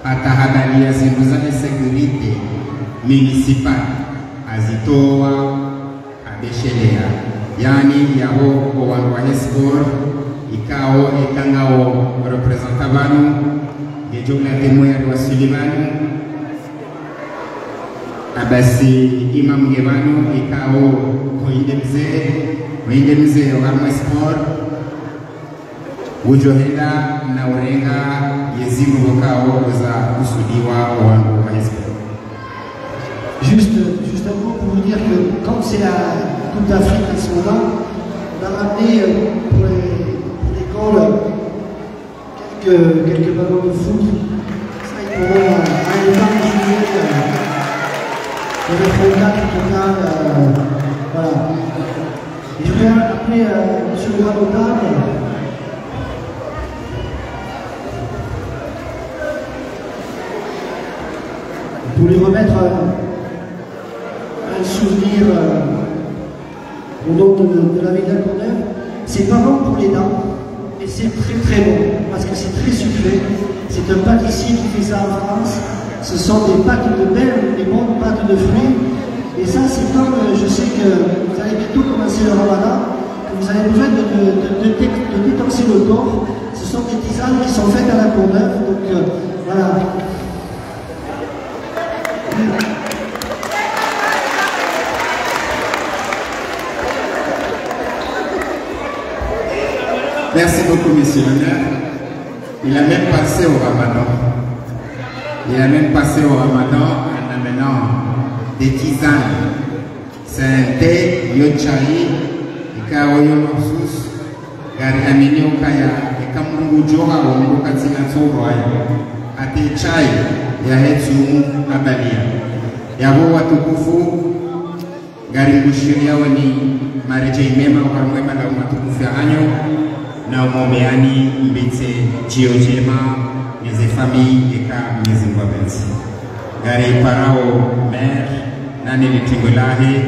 hata habari ya zinduza na security municipal azitoa abeshelea yani yaho wandu wa Hesbor ikao ikangao representavanu Gejola temoya wa Sulimanu abasi imam Gevanu ikao koinde mzee wa Hesbor ujohenda na urenga yezimu wakao za kusudiwa wangu wa Hesbor. Juste un mot pour vous dire que quand c'est la Coupe d'Afrique à ce moment, on a ramené pour l'école quelques ballons de foot. Ça, ils pourront à un temps jouer de le programme en tout cas. Voilà. Et je vais appeler M. le Rabotin. Pour lui remettre un souvenir au nom de la ville d'Alcourneuve. C'est pas bon pour les dents. Et c'est très très bon, parce que c'est très sucré. C'est un pâtissier qui fait ça en France. Ce sont des pâtes de belles, des bonnes pâtes de fruits. Et ça, c'est comme, je sais que vous allez bientôt commencer le ramadan, que vous avez besoin de détoxer le corps. Ce sont des tisanes qui sont faites à la Courneuve. Donc voilà. Merci beaucoup, monsieur le maire. Il a même passé au Ramadan. En amenant des tisanes. C'est un thé, yochai, ikaoyo mahsus, gari amini ukaya, ikamungu joha wa mungu katina toroa. Ate chai ya hetumu abalia. Yaho watukufu, gari mbushiria wani mareje imema ukarumwema la umatukufu ya anyo. Na umomeani mbite jiojema nyeze famille eka nyeze mwabensi. Gari parao mer nani litingolahe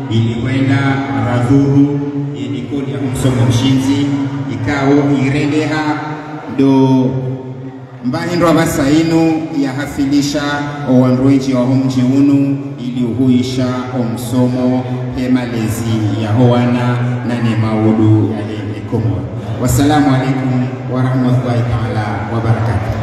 ilikwenda radhuru ilikodi ya msomo mshinzi ikao irendeha do mbahindwa basainu ya hafilisha owanroichi wa homji unu ili uhuisha omsomo hemalezi ya hoana nani maudu ya Komoro. Wassalamu alaikum warahmatullahi ta'ala wabarakatuh.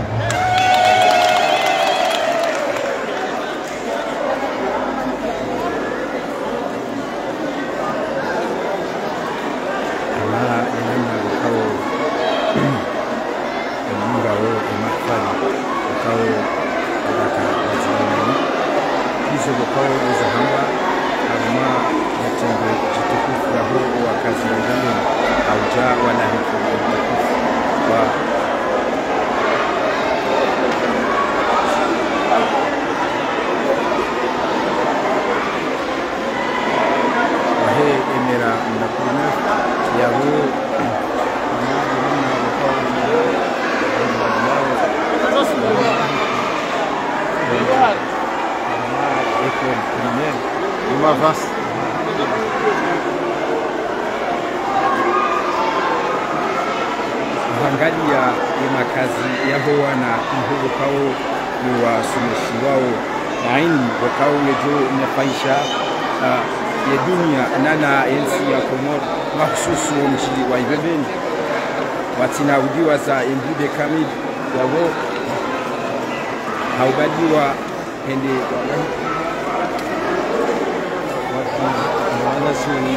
Angalia makazi yaho na mhugo kao ni wasumishi wao na ini wakao yejo inafaisha ya dunia nana ensi ya Komoro mahususu mji wa Ibembeni watinaudiwa za embude kamili yabo haubadiwa hende wanazuni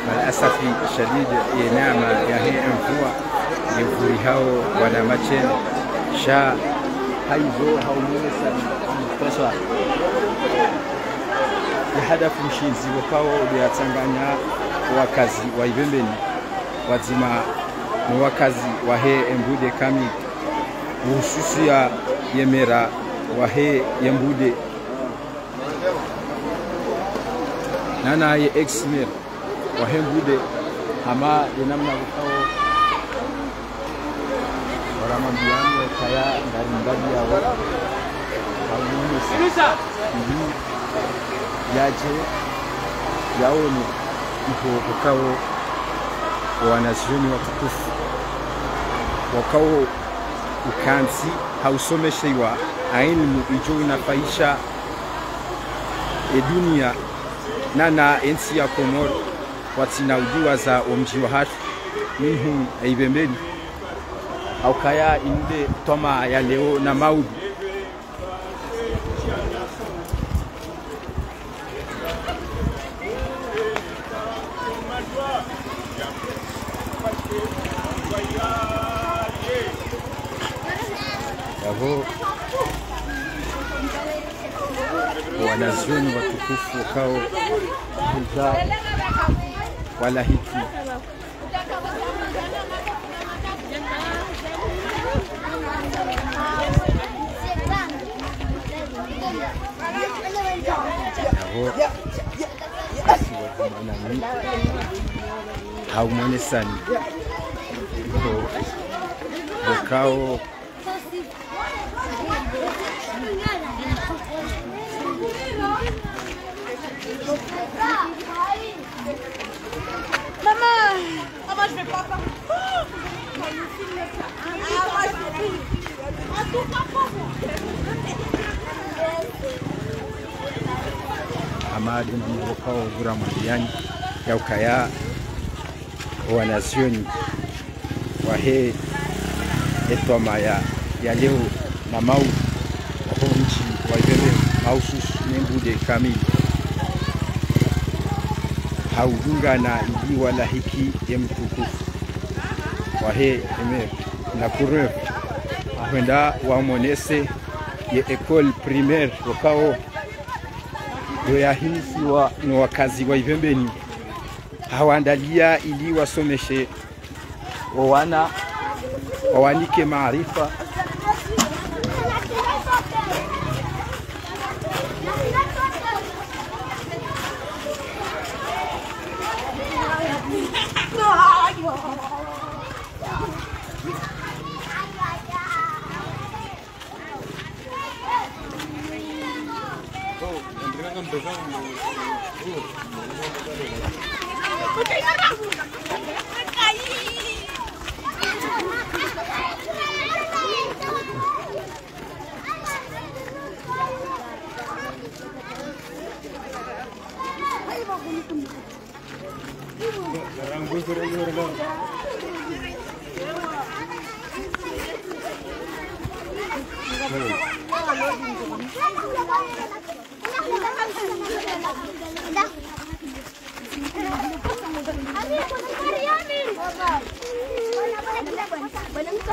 Malasafi shadid ya neema ya hii mvua mvuri hao wana macheni sha haizo haumune sana pesa ya hadafu mshinzi wakao uliyatanganya wakazi wa Ibembeni wazima ni wakazi wa hii embude kamili hususi ya yemera wa hii embude nana ye ex-maire wa hembude ama yenamna vikao waramambiano kaya ndani yao haumusa ili yaje yaone ipo vikao wanazoni watukufu wakao ukansi hausomeshewa ilmu ijo inafaisha dunia nana ensi ya Komoro watinaudiwa za omji wa hatu minhu Ibembeni au kaya inde toma ya leo na maudi yavo wanazuoni watukufu wakao kuza wala hiki haumone sani wakao Maman, je vais pas faire. Amadi na mwakao gura mwaliani ya ukaya wanazioni wahe etwama ya leo na mau waho mchi wa Ibembeni maususu nembude kamili haudunga na ili wala hiki ya mtukufu wahe eme na kuref wenda wamonese ya ekole primaire wakao ya hisi wa ni wakazi wa Ibembeni hawaandalia ili wasomeshe wawanike maarifa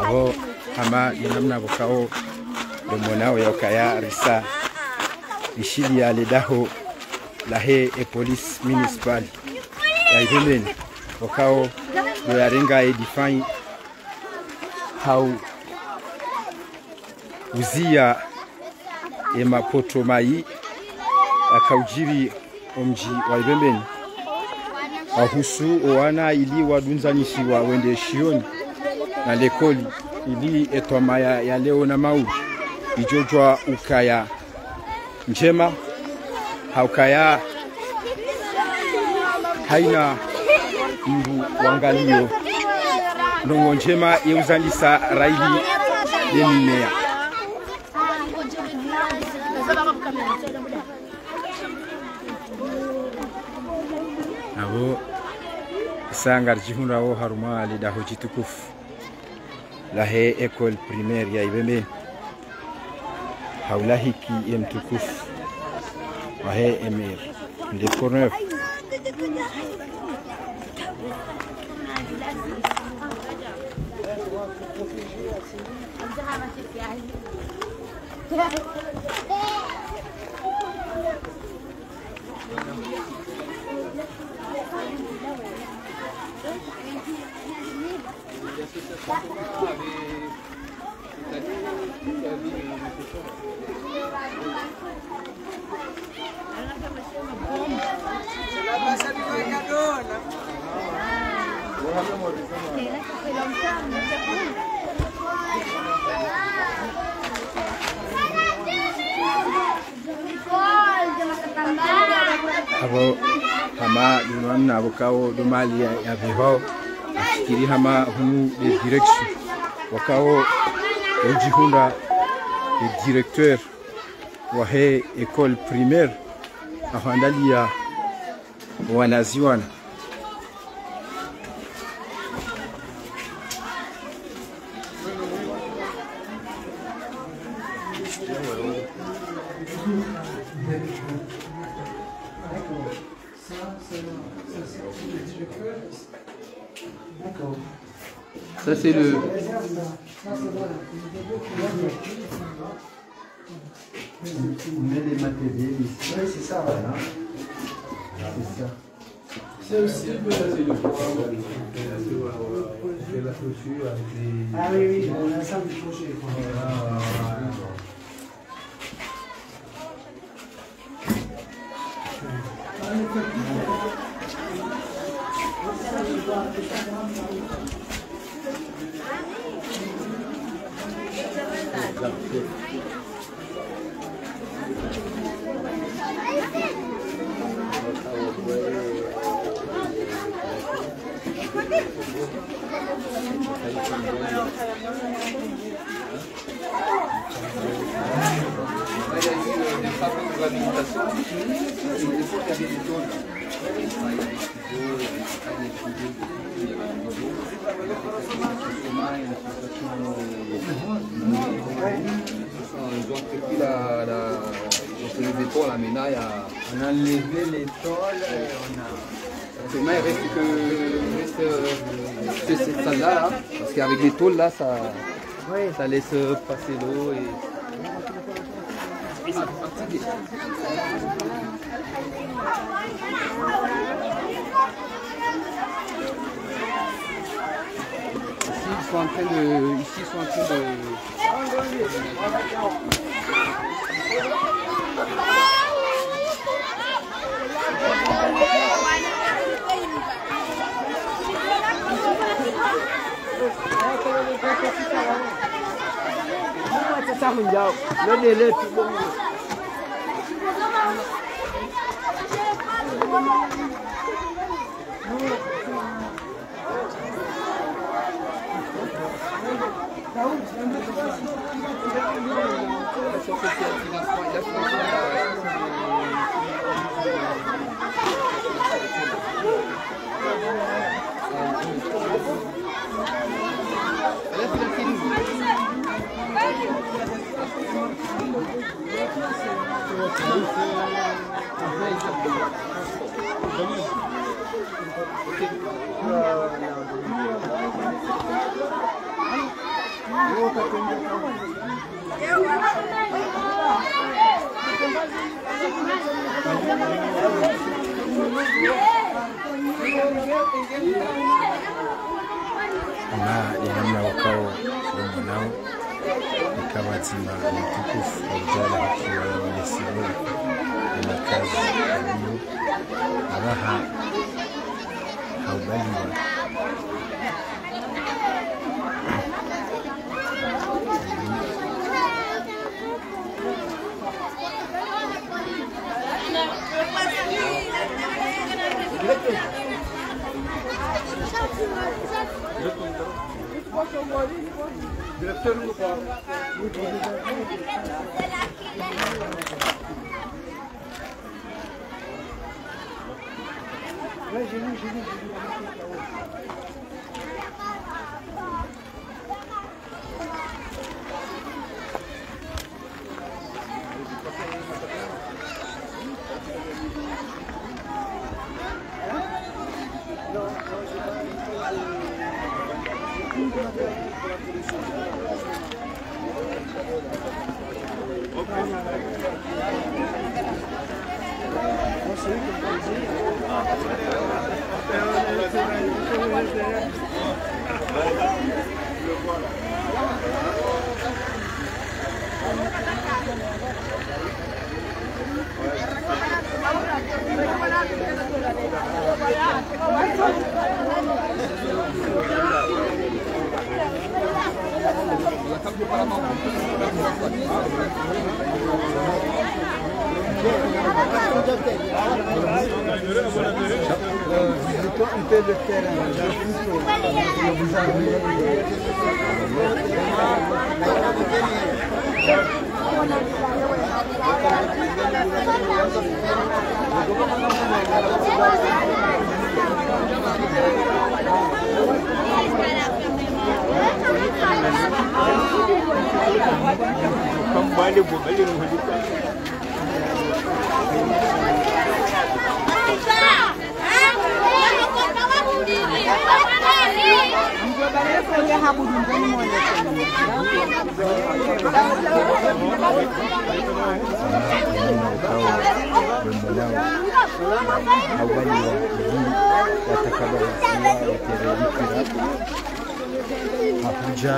abo ama namna bukao demonao ya kaya risa ishili ya ledaho lahe e police municipal ya Ibembeni wakao do yarenga e define how uzia e mapoto mai akaujiri omji wa Ibembeni ahusu owana ili wadunzanishi wa wende shioni na lekoli ili etwama ya leo na mau ijojwa ukaya njema haukaya haina mbu wangalio ndongo njema yeuzalisa raili yemimea abo sangar jihunrawo haruma lida hoji tukufu lahe école primaire ya Ibembeni haulahiki mtukufu wahe emir ndekoneuf abo hama dunamna abokawo dumali ya biho afikiri hama humu de direction wakawo ojihunda le directeur wa he école primaire ahandalia wanaziwana Ça c'est le... On met les matériels ici. Oui, c'est ça, voilà. C'est ça. C'est aussi le la clôture avec les... Ah oui, oui, on a un simple crochet. Ils ont pris les tôles, la ménaille. On a enlevé les tôles et on a... Seulement il reste cette salle-là, là, parce qu'avec les tôles, là, ça laisse passer l'eau et... Ici, ils sont en train de... na inamna wakao nao ikawa zima mtukufu aujala akiwa yesiro na kazi hiyo raha haubaliwa Hakuja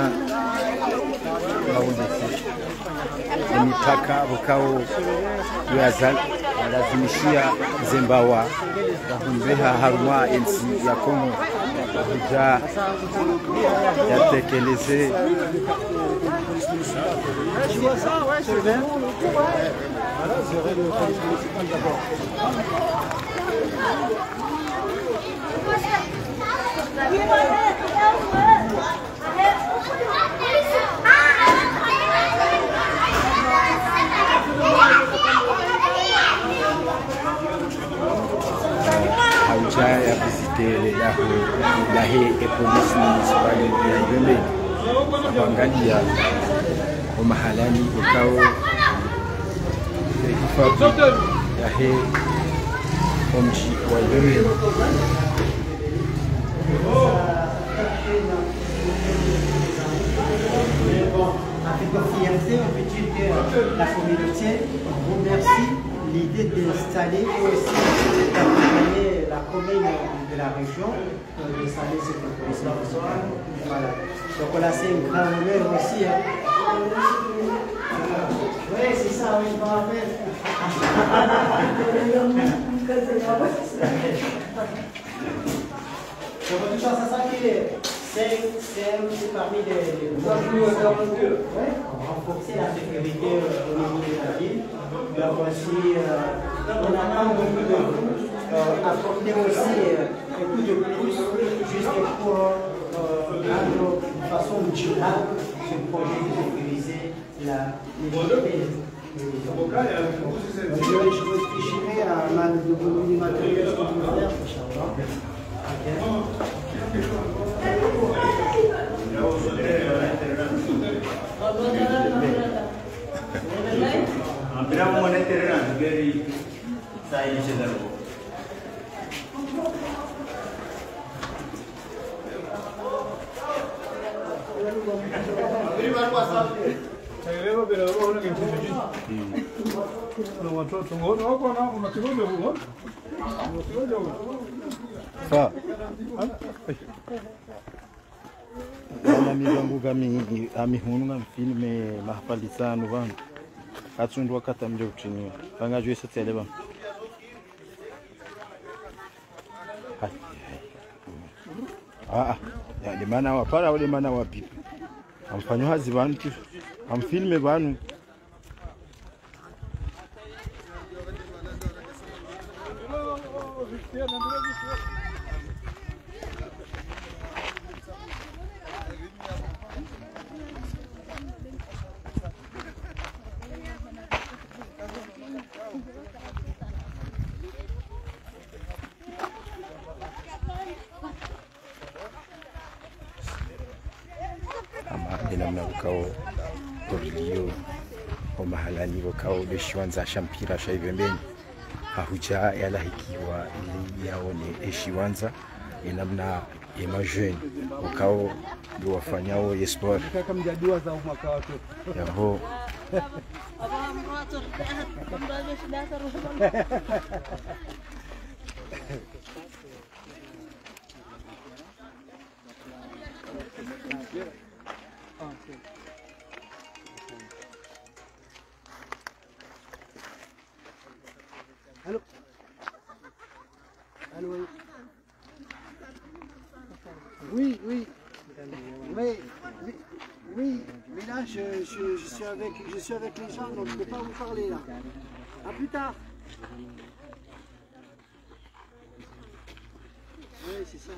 mipaka bukao yazal lazimishia Zembawa bahumbeha haruma ensi ya Kongo hakuja yatekeleze Hauja ya visite la Haye et police municipale ya Ibembe kuangalia mahalani ukao hifadhi ya Haye mji wa Ibembe. Avec fierté, on peut dire que la communauté remercie l'idée d'installer et aussi d'accompagner la commune de la région d'installer cette police. Voilà. Donc on a fait un grand honneur aussi. Oui, c'est ça, oui, je me rappelle. Donc en tout cas, ça qui est. C'est parmi les renforcer la sécurité au niveau de la ville. Donc aussi, on attend beaucoup de vous apporter aussi un coup de pouce juste pour rendre de façon durable ce projet de sécuriser la ville. Je réfléchirai à ma matériel ce qu'on peut faire, Inch'Allah. Abbiamo monetare magari sai c'è da loro. Prima qua sta. Sarebbe per lavoro che c'è giù. Non ho trovato no qua no, ma ti voglio vuoi? Non ti voglio. Fa. Kama mibangu kami amihunu na filme mahapalisano bana atundwa kata mje utini bangajwe setele bana ya de mana wa para wale mana wa pipi amfanyo hazi bantu amfilme banu namna ukao Torlio kwa mahalani wakao deshiwanza shampira shaivembeni hahuja yalahikiwa ili yaone eshiwanza namna imagine wakao ndio wafanyao esport kaka mjadua za mwaka watu yaho Allô. Allô. Oui, oui. Oui, mais là je suis avec les gens, donc je ne peux pas vous parler là. A plus tard. Oui, c'est ça.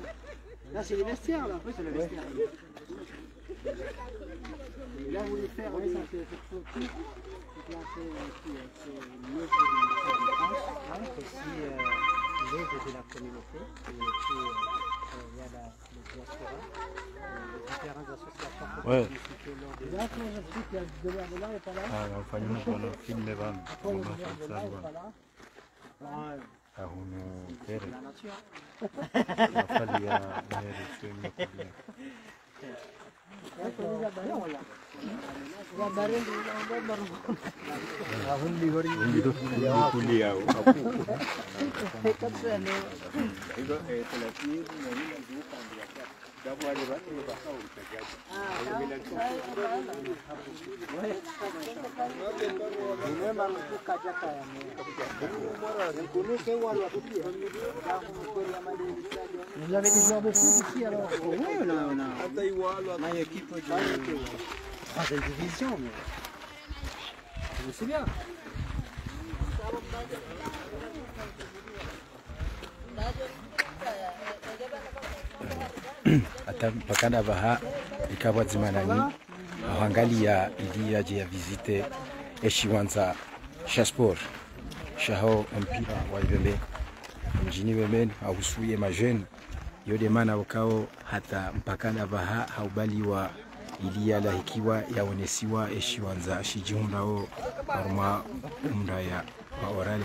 Là c'est les vestiaires là. Oui, c'est le vestiaire. Et là vous voulez faire, oui, ça c'est tout. Donc là c'est l'œuvre aussi l'aide de la communauté. Et puis il y a le diaspora, les différentes associations. Ouais. Là quand je dis qu'il y a de l'air de là et pas là. Ah, wafanya mkono filme bana. Ahunu kere. Mafali ya maheri swimi kubia. Ahun ligori. Ndio kulia hapo. Vous avez des joueurs de foot ici alors? Oui, on a une équipe de 3e division, mais c'est bien. Hata mpakana baha ikawa zimanani ahangalia ili aje ya visite eshiwanza shasport shaho mpira wa Ibembe mjini Bemeni ausuye majeni yode mana wakao hata mpakana baha haubaliwa ili yalahikiwa yaonesiwa eshiwanza shijihundao arma umra ya orale